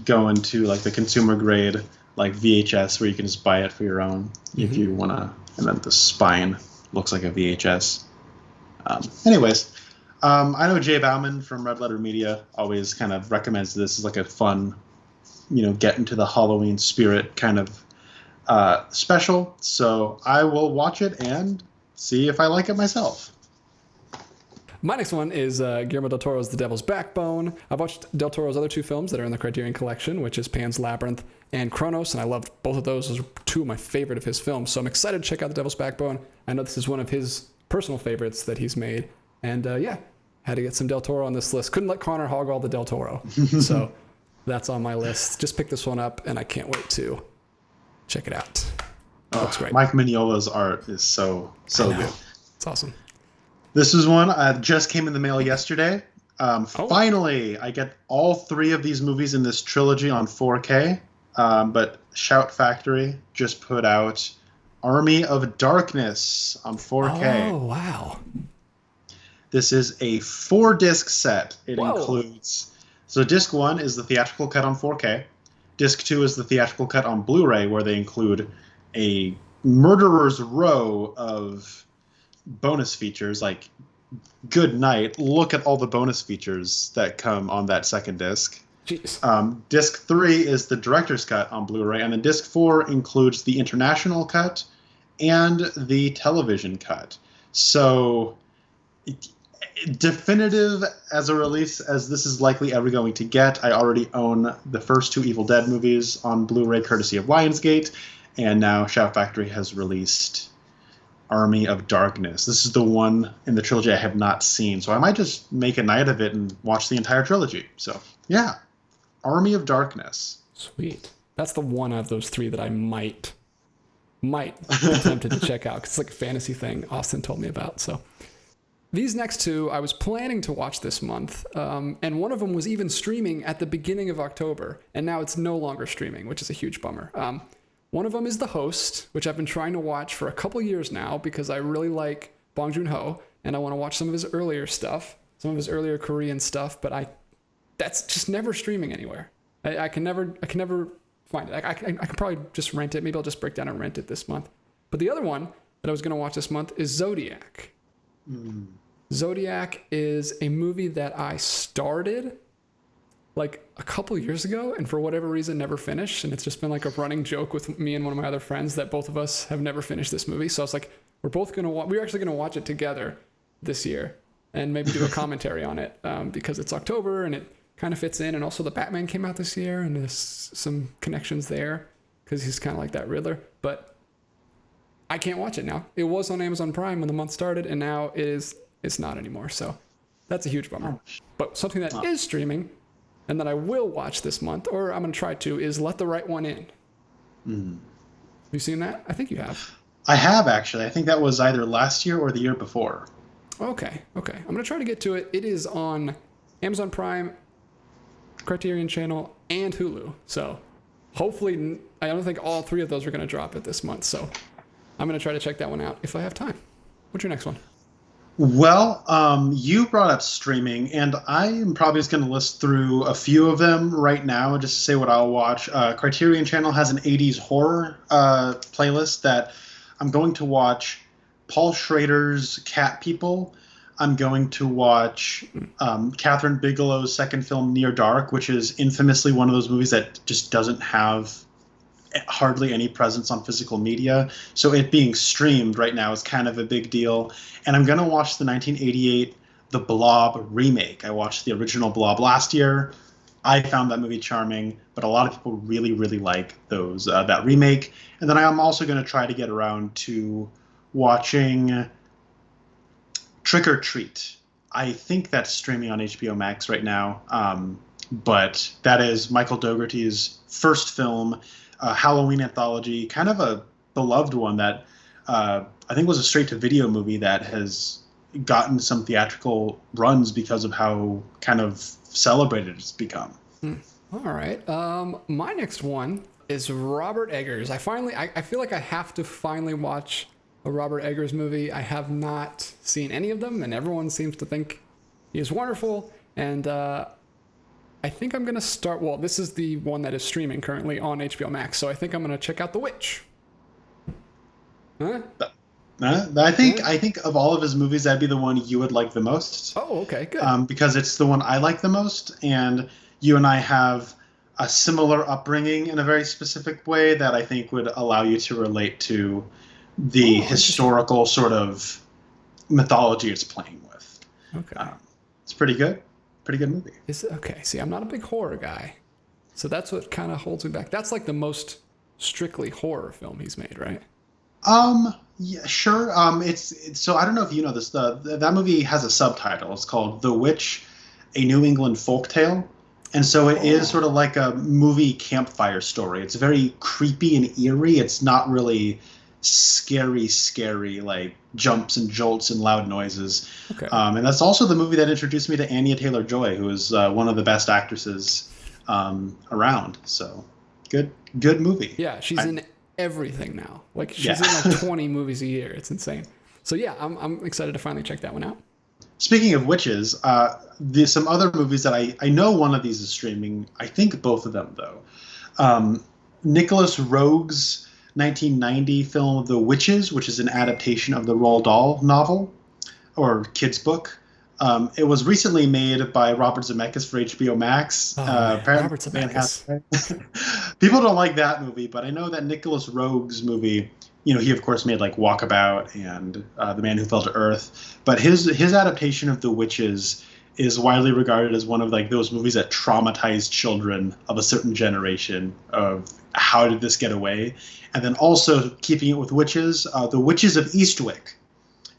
going to like the consumer grade like VHS where you can just buy it for your own if you want to. And then the spine looks like a VHS. Anyways, I know Jay Bauman from Red Letter Media always kind of recommends this as like a fun, get into the Halloween spirit kind of special. So I will watch it and see if I like it myself. My next one is Guillermo del Toro's The Devil's Backbone. I've watched del Toro's other two films that are in the Criterion Collection, which is Pan's Labyrinth and Kronos, and I loved both of those. Those are two of my favorite of his films, so I'm excited to check out The Devil's Backbone. I know this is one of his personal favorites that he's made, and had to get some del Toro on this list. Couldn't let Connor hog all the del Toro, so that's on my list. Just picked this one up, and I can't wait to check it out. Looks great. Mike Mignola's art is so good. It's awesome. This is one just came in the mail yesterday. Finally, I get all three of these movies in this trilogy on 4K. But Shout Factory just put out Army of Darkness on 4K. Oh, wow. This is a 4-disc set. It includes... So disc 1 is the theatrical cut on 4K. Disc 2 is the theatrical cut on Blu-ray, where they include a murderer's row of bonus features like good night. Look at all the bonus features that come on that second disc. Jeez. Disc 3 is the director's cut on Blu-ray, and then disc 4 includes the international cut and the television cut. So definitive as a release as this is likely ever going to get. I already own the first 2 Evil Dead movies on Blu-ray courtesy of Lionsgate, and now Shout Factory has released Army of Darkness. This is the one in the trilogy I have not seen, so I might just make a night of it and watch the entire trilogy. So, yeah. Army of Darkness. Sweet. That's the one of those 3 that I might be tempted to check out, because it's like a fantasy thing Austin told me about. So these next two I was planning to watch this month, and one of them was even streaming at the beginning of October, and now it's no longer streaming, which is a huge bummer. One of them is The Host, which I've been trying to watch for a couple years now because I really like Bong Joon-ho, and I want to watch some of his earlier stuff, some of his earlier Korean stuff, but that's just never streaming anywhere. I can never find it. I can probably just rent it. Maybe I'll just break down and rent it this month. But the other one that I was going to watch this month is Zodiac. Zodiac is a movie that I started like a couple years ago and for whatever reason never finished, and it's just been like a running joke with me and one of my other friends that both of us have never finished this movie. So I was like, we're actually gonna watch it together this year and maybe do a commentary on it, because it's October and it kind of fits in, and also the Batman came out this year and there's some connections there because he's kind of like that Riddler. But I can't watch it now. It was on Amazon Prime when the month started, and now it's not anymore. So that's a huge bummer. But something that is streaming and that I will watch this month, or I'm going to try to, is Let the Right One In. Have you seen that? I think you have. I have, actually. I think that was either last year or the year before. Okay. I'm going to try to get to it. It is on Amazon Prime, Criterion Channel, and Hulu. So hopefully, I don't think all three of those are going to drop it this month. So I'm going to try to check that one out if I have time. What's your next one? Well, you brought up streaming, and I am probably just going to list through a few of them right now just to say what I'll watch. Criterion Channel has an 80s horror playlist that I'm going to watch Paul Schrader's Cat People. I'm going to watch Catherine Bigelow's second film, Near Dark, which is infamously one of those movies that just doesn't have hardly any presence on physical media. So it being streamed right now is kind of a big deal. And I'm going to watch the 1988 The Blob remake. I watched the original Blob last year. I found that movie charming, but a lot of people really, really like that remake. And then I'm also going to try to get around to watching Trick or Treat. I think that's streaming on HBO Max right now. But that is Michael Dougherty's first film, Halloween anthology, kind of a beloved one that I think was a straight-to-video movie that has gotten some theatrical runs because of how kind of celebrated it's become. All right. My next one is Robert Eggers. I feel like I have to finally watch a Robert Eggers movie. I have not seen any of them, and everyone seems to think he is wonderful. And I think I'm going to start... Well, this is the one that is streaming currently on HBO Max, so I think I'm going to check out The Witch. Huh? I think of all of his movies, that'd be the one you would like the most. Oh, okay, good. Because it's the one I like the most, and you and I have a similar upbringing in a very specific way that I think would allow you to relate to the historical sort of mythology it's playing with. Okay. It's pretty good. Pretty good movie. Okay, see, I'm not a big horror guy, so that's what kind of holds me back. That's like the most strictly horror film he's made, right? Yeah, sure. It's so I don't know if you know this. That movie has a subtitle. It's called The Witch, A New England Folktale. And so it is sort of like a movie campfire story. It's very creepy and eerie. It's not really scary, like jumps and jolts and loud noises. Okay. And that's also the movie that introduced me to Anya Taylor-Joy, who is one of the best actresses around. So good movie. Yeah, she's in everything now. Like she's in like 20 movies a year. It's insane. So yeah, I'm excited to finally check that one out. Speaking of witches, there's some other movies that I know one of these is streaming. I think both of them, though. Nicholas Roeg's 1990 film The Witches, which is an adaptation of the Roald Dahl novel or kids book. It was recently made by Robert Zemeckis for HBO Max. Robert Zemeckis. People don't like that movie, but I know that Nicholas Roeg's movie, he of course made like Walkabout and The Man Who Fell to Earth, but his adaptation of The Witches is widely regarded as one of like those movies that traumatized children of a certain generation of how did this get away. And then also keeping it with witches, The Witches of Eastwick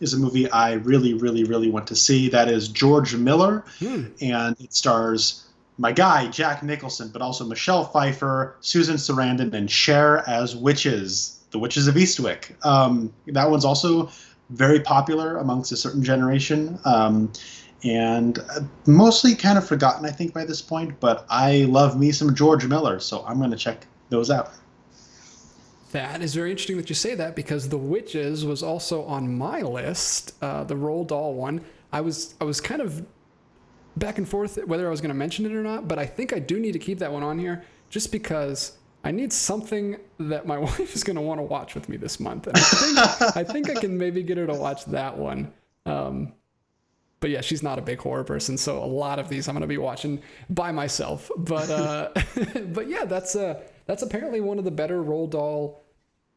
is a movie I really, really, really want to see. That is George Miller, and it stars my guy, Jack Nicholson, but also Michelle Pfeiffer, Susan Sarandon, and Cher as witches, The Witches of Eastwick. That one's also very popular amongst a certain generation, and mostly kind of forgotten, I think, by this point. But I love me some George Miller, so I'm going to check those out. That is very interesting that you say that, because The Witches was also on my list, the Roald Dahl one. I was kind of back and forth whether I was going to mention it or not, but I think I do need to keep that one on here just because I need something that my wife is going to want to watch with me this month. And I think I can maybe get her to watch that one. But yeah, she's not a big horror person, so a lot of these I'm going to be watching by myself. But but yeah, that's apparently one of the better Roald Dahl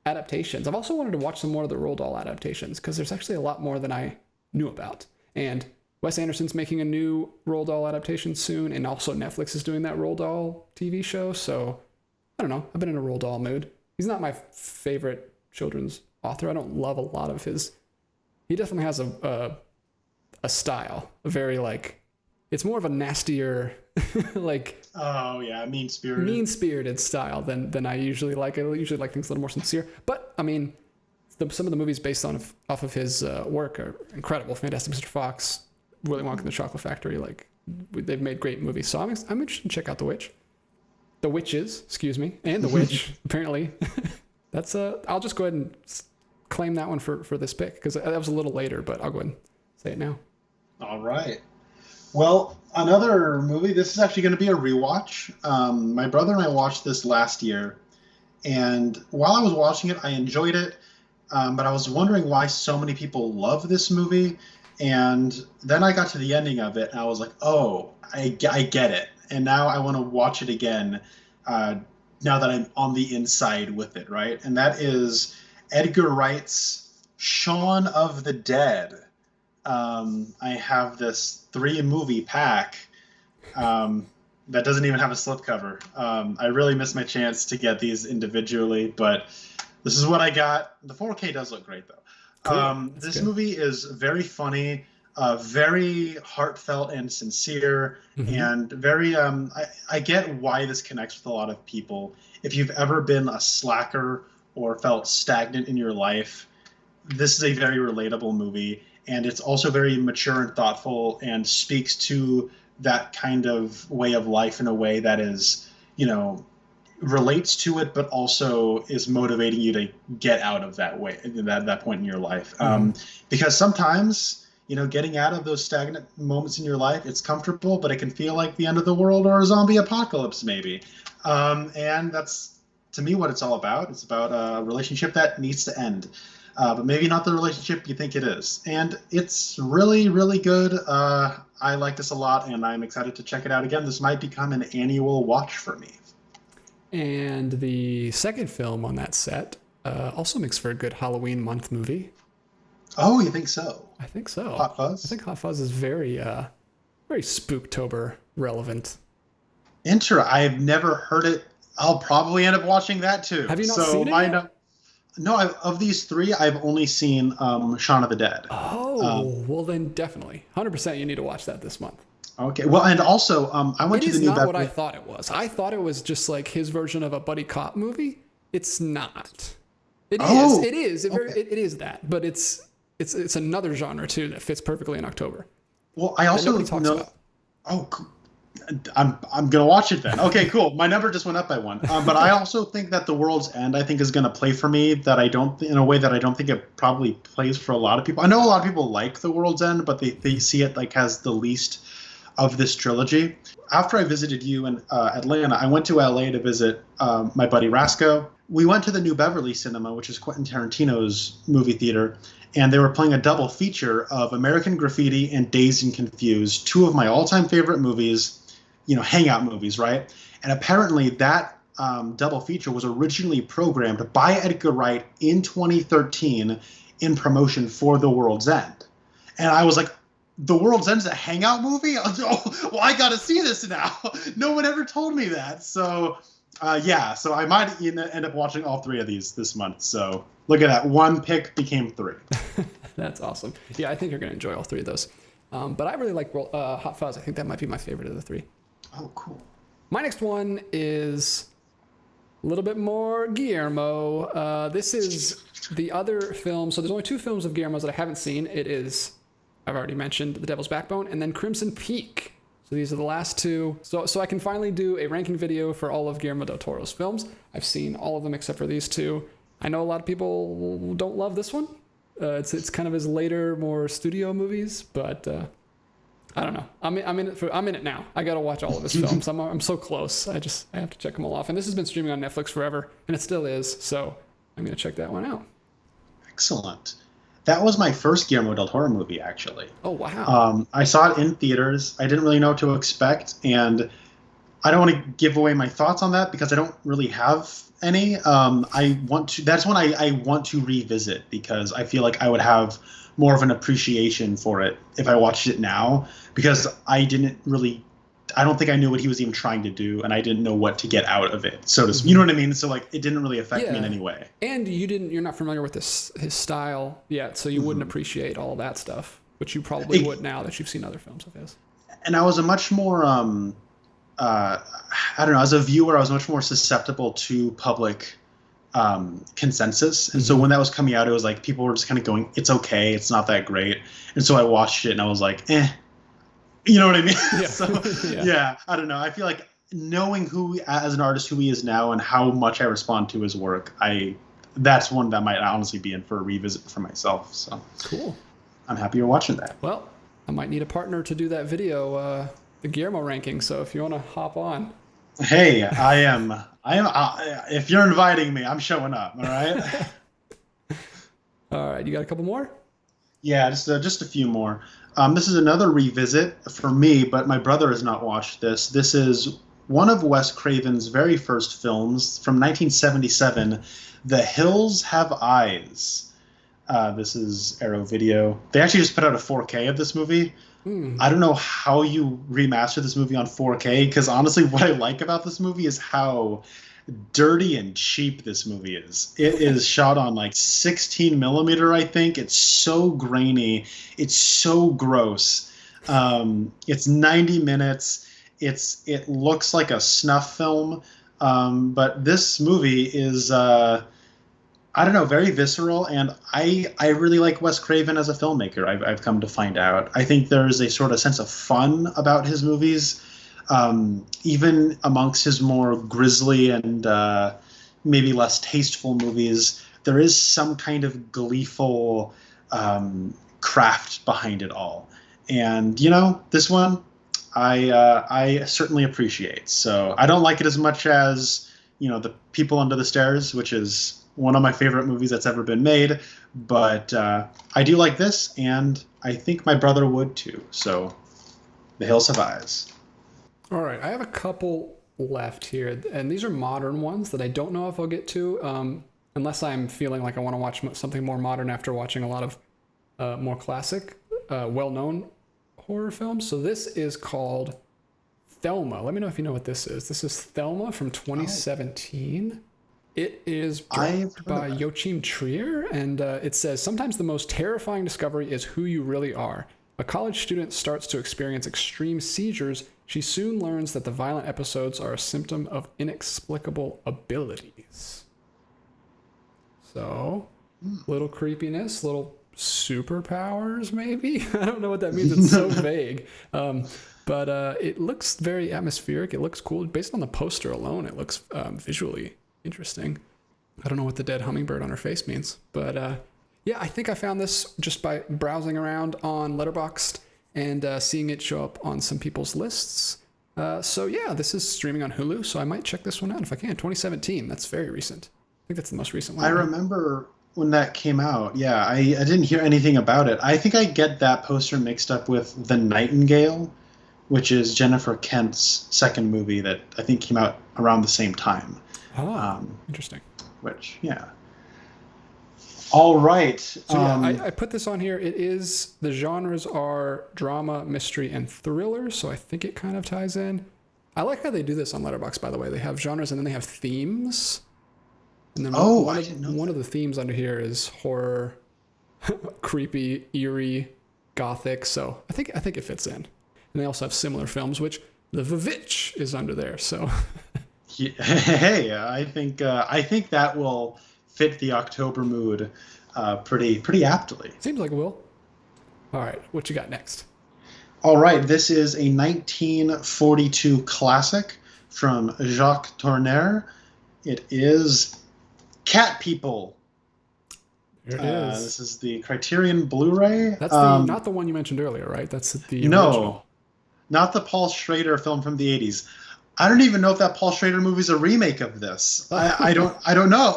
adaptations. I've also wanted to watch some more of the Roald Dahl adaptations because there's actually a lot more than I knew about. And Wes Anderson's making a new Roald Dahl adaptation soon, and also Netflix is doing that Roald Dahl TV show. So I don't know. I've been in a Roald Dahl mood. He's not my favorite children's author. I don't love a lot of his. He definitely has a style, a very like, it's more of a nastier, like, oh yeah, mean-spirited style than I usually like. I usually like things a little more sincere. But I mean, some of the movies based off of his work are incredible. Fantastic Mr. Fox, Willy Wonka and the Chocolate Factory, like they've made great movies. So I'm interested to check out The Witches, excuse me, and The Witch. Apparently, that's I'll just go ahead and claim that one for this pick because that was a little later, but I'll go ahead and say it now. All right. Well, another movie. This is actually going to be a rewatch. My brother and I watched this last year, and while I was watching it, I enjoyed it. But I was wondering why so many people love this movie. And then I got to the ending of it, and I was like, oh, I get it. And now I want to watch it again now that I'm on the inside with it, right? And that is Edgar Wright's Shaun of the Dead. I have this 3-movie pack that doesn't even have a slipcover. I really missed my chance to get these individually, but this is what I got. The 4K does look great, though. Cool. This good. Movie is very funny, very heartfelt and sincere, and very. I get why this connects with a lot of people. If you've ever been a slacker or felt stagnant in your life, this is a very relatable movie, and it's also very mature and thoughtful, and speaks to that kind of way of life in a way that is, relates to it, but also is motivating you to get out of that way, that point in your life. Because sometimes, getting out of those stagnant moments in your life, it's comfortable, but it can feel like the end of the world or a zombie apocalypse, maybe. And that's, to me, what it's all about. It's about a relationship that needs to end, but maybe not the relationship you think it is. And it's really, really good. I like this a lot, and I'm excited to check it out again. This might become an annual watch for me. And the second film on that set also makes for a good Halloween month movie. Oh, you think so? I think so. Hot Fuzz? I think Hot Fuzz is very Spooktober relevant. I've never heard it. I'll probably end up watching that too. Have you not seen it yet? No, of these 3, I've only seen Shaun of the Dead. Oh, well then definitely. 100% you need to watch that this month. Okay. Well, and also, I went to the new. It is not what I thought it was. I thought it was just like his version of a buddy cop movie. It's not. It is. It is. It is that, but it's another genre too that fits perfectly in October. Well, I also know. Oh, I'm gonna watch it then. Okay, cool. My number just went up by 1. But I also think that The World's End, I think, is gonna play for me that I don't, in a way that I don't think it probably plays for a lot of people. I know a lot of people like The World's End, but they see it like has the least of this trilogy. After I visited you in Atlanta, I went to LA to visit my buddy Rasco. We went to the New Beverly Cinema, which is Quentin Tarantino's movie theater, and they were playing a double feature of American Graffiti and Dazed and Confused, 2 of my all-time favorite movies, hangout movies, right? And apparently that double feature was originally programmed by Edgar Wright in 2013 in promotion for The World's End. And I was like, The World's End is a hangout movie? Oh, well, I got to see this now. No one ever told me that. So, so I might end up watching all 3 of these this month. So look at that. 1 pick became 3. That's awesome. Yeah, I think you're going to enjoy all 3 of those. But I really like Hot Fuzz. I think that might be my favorite of the 3. Oh, cool. My next one is A little bit more Guillermo. This is the other film. So there's only 2 films of Guillermo's that I haven't seen. It is, I've already mentioned, The Devil's Backbone and then Crimson Peak. So these are the last 2. So I can finally do a ranking video for all of Guillermo del Toro's films. I've seen all of them except for these 2. I know a lot of people don't love this one. It's kind of his later, more studio movies, but I don't know. I'm in it now. I got to watch all of his films. I'm so close. I have to check them all off. And this has been streaming on Netflix forever, and it still is. So I'm gonna check that one out. Excellent. That was my first Guillermo del Toro movie, actually. Oh, wow. I saw it in theaters. I didn't really know what to expect, and I don't want to give away my thoughts on that because I don't really have any. That's one I want to revisit because I feel like I would have more of an appreciation for it if I watched it now, because I don't think I knew what he was even trying to do, and I didn't know what to get out of it. So you know what I mean? So like, it didn't really affect me in any way. And you're not familiar with his style yet, so you wouldn't appreciate all that stuff, which you probably would now that you've seen other films of his. And I was a much more, I don't know, as a viewer, I was much more susceptible to public consensus. And so when that was coming out, it was like people were just kind of going, it's okay, it's not that great. And so I watched it and I was like, you know what I mean? Yeah. Yeah, I don't know. I feel like knowing who, as an artist, who he is now and how much I respond to his work, that's one that might honestly be in for a revisit for myself. So cool. I'm happy you're watching that. Well, I might need a partner to do that video, the Guillermo ranking. So if you want to hop on. Hey, I am. If you're inviting me, I'm showing up. All right. All right. You got a couple more? Yeah, just a few more. This is another revisit for me, but my brother has not watched this. This is one of Wes Craven's very first films from 1977, The Hills Have Eyes. This is Arrow Video. They actually just put out a 4K of this movie. I don't know how you remaster this movie on 4K, because honestly, what I like about this movie is how dirty and cheap this movie is. It is shot on like 16 millimeter, I think. It's so grainy. It's so gross. It's 90 minutes. It looks like a snuff film. But this movie is, I don't know, very visceral, and I really like Wes Craven as a filmmaker. I've come to find out. I think there's a sort of sense of fun about his movies, even amongst his more grisly and maybe less tasteful movies. There is some kind of gleeful craft behind it all, and this one I certainly appreciate. So I don't like it as much as The People Under the Stairs, which is one of my favorite movies that's ever been made, but I do like this, and I think my brother would too. So, The Hills Have Eyes. All right, I have a couple left here, and these are modern ones that I don't know if I'll get to, unless I'm feeling like I want to watch something more modern after watching a lot of more classic, well-known horror films. So this is called Thelma. Let me know if you know what this is. This is Thelma from 2017. It is directed by Joachim Trier, and it says, sometimes the most terrifying discovery is who you really are. A college student starts to experience extreme seizures. She soon learns that the violent episodes are a symptom of inexplicable abilities. So, little creepiness, little superpowers, maybe? I don't know what that means. It's so vague. But it looks very atmospheric. It looks cool. Based on the poster alone, it looks visually interesting. I don't know what the dead hummingbird on her face means, but yeah, I think I found this just by browsing around on Letterboxd and seeing it show up on some people's lists. So yeah, this is streaming on Hulu, so I might check this one out if I can. 2017, that's very recent. I think that's the most recent one. I remember when that came out. Yeah, I didn't hear anything about it. I think I get that poster mixed up with The Nightingale, which is Jennifer Kent's second movie that I think came out around the same time. Oh, interesting. Which, yeah. All right. So yeah, I put this on here. The genres are drama, mystery, and thriller, so I think it kind of ties in. I like how they do this on Letterboxd, by the way. They have genres and then they have themes. And then one of the themes under here is horror, creepy, eerie, gothic. So I think it fits in. And they also have similar films, which The Vivitch is under there. So Hey, I think that will fit the October mood pretty aptly. Seems like it will. All right, what you got next? All right, this is a 1942 classic from Jacques Tourneur. It is Cat People. There it is. This is the Criterion Blu-ray. That's not the one you mentioned earlier, right? That's the original. Not the Paul Schrader film from the 80s. I don't even know if that Paul Schrader movie is a remake of this. I don't know.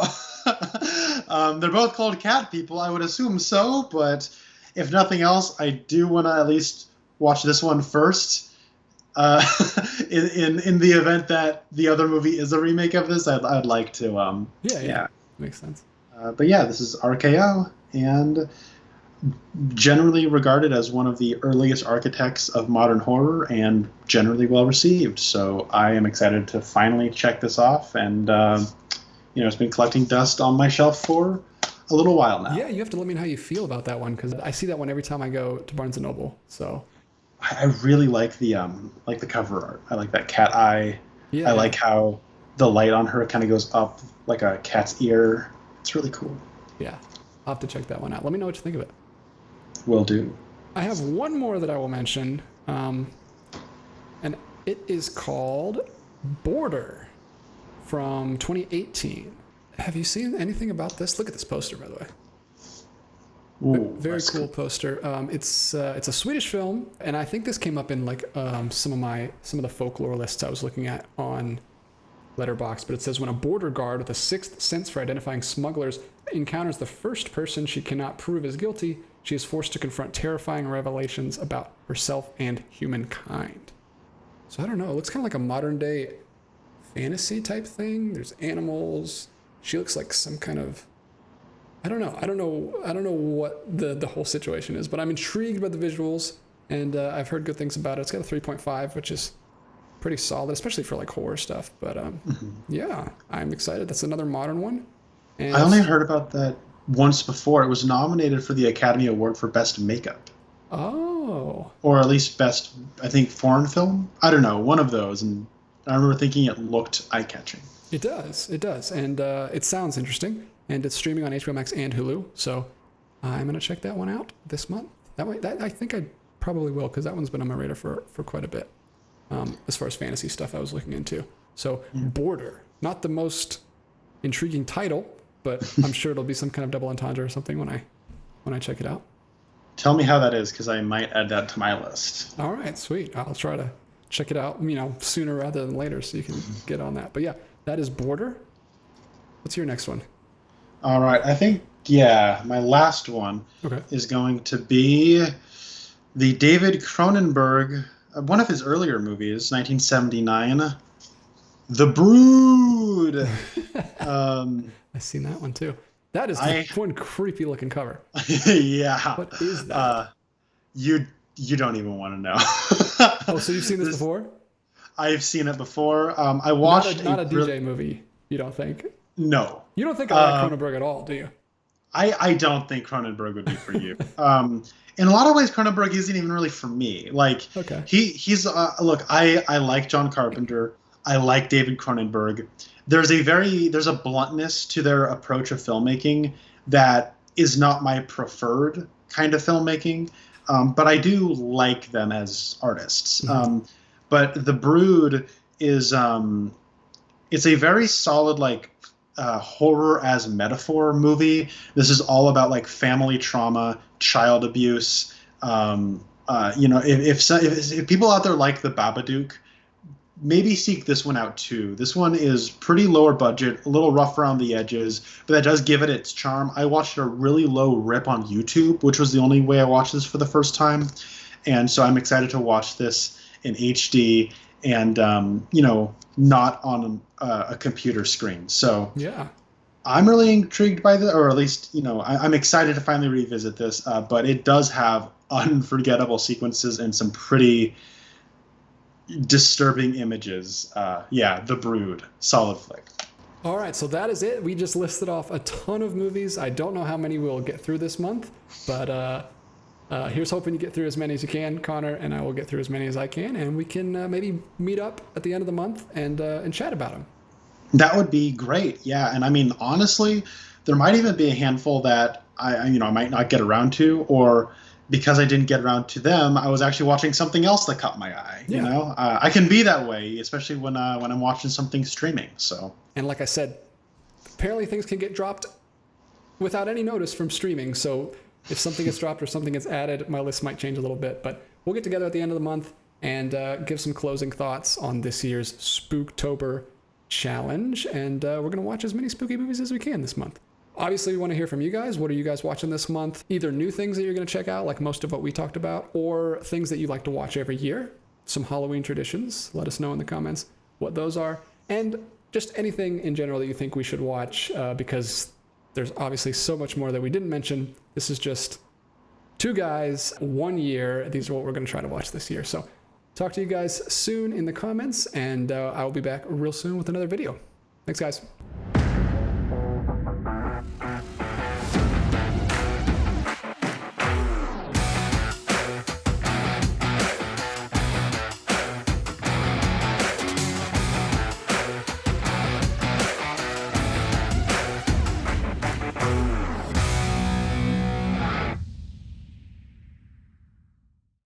They're both called Cat People. I would assume so, but if nothing else, I do want to at least watch this one first. In the event that the other movie is a remake of this, I'd like to. Yeah, makes sense. But yeah, this is RKO, and generally regarded as one of the earliest architects of modern horror, and generally well received. So I am excited to finally check this off, and it's been collecting dust on my shelf for a little while now. Yeah, you have to let me know how you feel about that one, because I see that one every time I go to Barnes & Noble. So I really like the cover art. I like that cat eye. Yeah, I like how the light on her kind of goes up like a cat's ear. It's really cool. Yeah, I'll have to check that one out. Let me know what you think of it. Will do. I have one more that I will mention, and it is called Border from 2018. Have you seen anything about this? Look at this poster, by the way. Ooh, Very cool poster. It's a Swedish film, and I think this came up in like some of the folklore lists I was looking at on Letterboxd. But it says when a border guard with a sixth sense for identifying smugglers encounters the first person she cannot prove is guilty, she is forced to confront terrifying revelations about herself and humankind. So I don't know. It looks kind of like a modern day fantasy type thing. There's animals. She looks like some kind of, I don't know what the whole situation is, but I'm intrigued by the visuals, and I've heard good things about it. It's got a 3.5, which is pretty solid, especially for like horror stuff. But yeah, I'm excited. That's another modern one. And I only heard about that once before. It was nominated for the Academy Award for Best Makeup. Oh. Or at least Best, I think, Foreign Film. I don't know, one of those. And I remember thinking it looked eye-catching. It does. And it sounds interesting. And it's streaming on HBO Max and Hulu. So I'm going to check that one out this month. I think I probably will, because that one's been on my radar for quite a bit. As far as fantasy stuff I was looking into. So Border, not the most intriguing title, but I'm sure it'll be some kind of double entendre or something when I check it out. Tell me how that is, because I might add that to my list. All right, sweet. I'll try to check it out, sooner rather than later, so you can get on that. But yeah, that is Border. What's your next one? All right, I think, my last one is going to be the David Cronenberg, one of his earlier movies, 1979, The Brood. I've seen that one too. That is one creepy looking cover. Yeah. What is that? You don't even want to know. Oh, so you've seen this before? I've seen it before. I watched not a DJ movie. You don't think? No. You don't think I like Cronenberg at all, do you? I don't think Cronenberg would be for you. In a lot of ways, Cronenberg isn't even really for me. Like, he's look. I like John Carpenter. I like David Cronenberg. There's a bluntness to their approach of filmmaking that is not my preferred kind of filmmaking, but I do like them as artists. But The Brood is it's a very solid horror as metaphor movie. This is all about like family trauma, child abuse. If people out there like The Babadook, maybe seek this one out too. This one is pretty lower budget, a little rough around the edges, but that does give it its charm. I watched a really low rip on YouTube, which was the only way I watched this for the first time. And so I'm excited to watch this in HD and, not on a computer screen. So yeah, I'm really intrigued by this, or at least, I'm excited to finally revisit this, but it does have unforgettable sequences and some pretty disturbing images. The Brood, solid flick. All right, so that is it. We just listed off a ton of movies. I don't know how many we'll get through this month, but here's hoping you get through as many as you can, Connor, and I will get through as many as I can, and we can maybe meet up at the end of the month and chat about them. That would be great. Yeah. And I mean, honestly, there might even be a handful that I might not get around to, or because I didn't get around to them, I was actually watching something else that caught my eye. Yeah. You know, I can be that way, especially when I'm watching something streaming. So, And like I said, apparently things can get dropped without any notice from streaming. So if something gets dropped or something gets added, my list might change a little bit. But we'll get together at the end of the month and give some closing thoughts on this year's Spooktober challenge. And we're going to watch as many spooky movies as we can this month. Obviously, we want to hear from you guys. What are you guys watching this month? Either new things that you're going to check out, like most of what we talked about, or things that you like to watch every year. Some Halloween traditions. Let us know in the comments what those are. And just anything in general that you think we should watch, because there's obviously so much more that we didn't mention. This is just 2 guys, 1 year. These are what we're going to try to watch this year. So talk to you guys soon in the comments, and I will be back real soon with another video. Thanks, guys.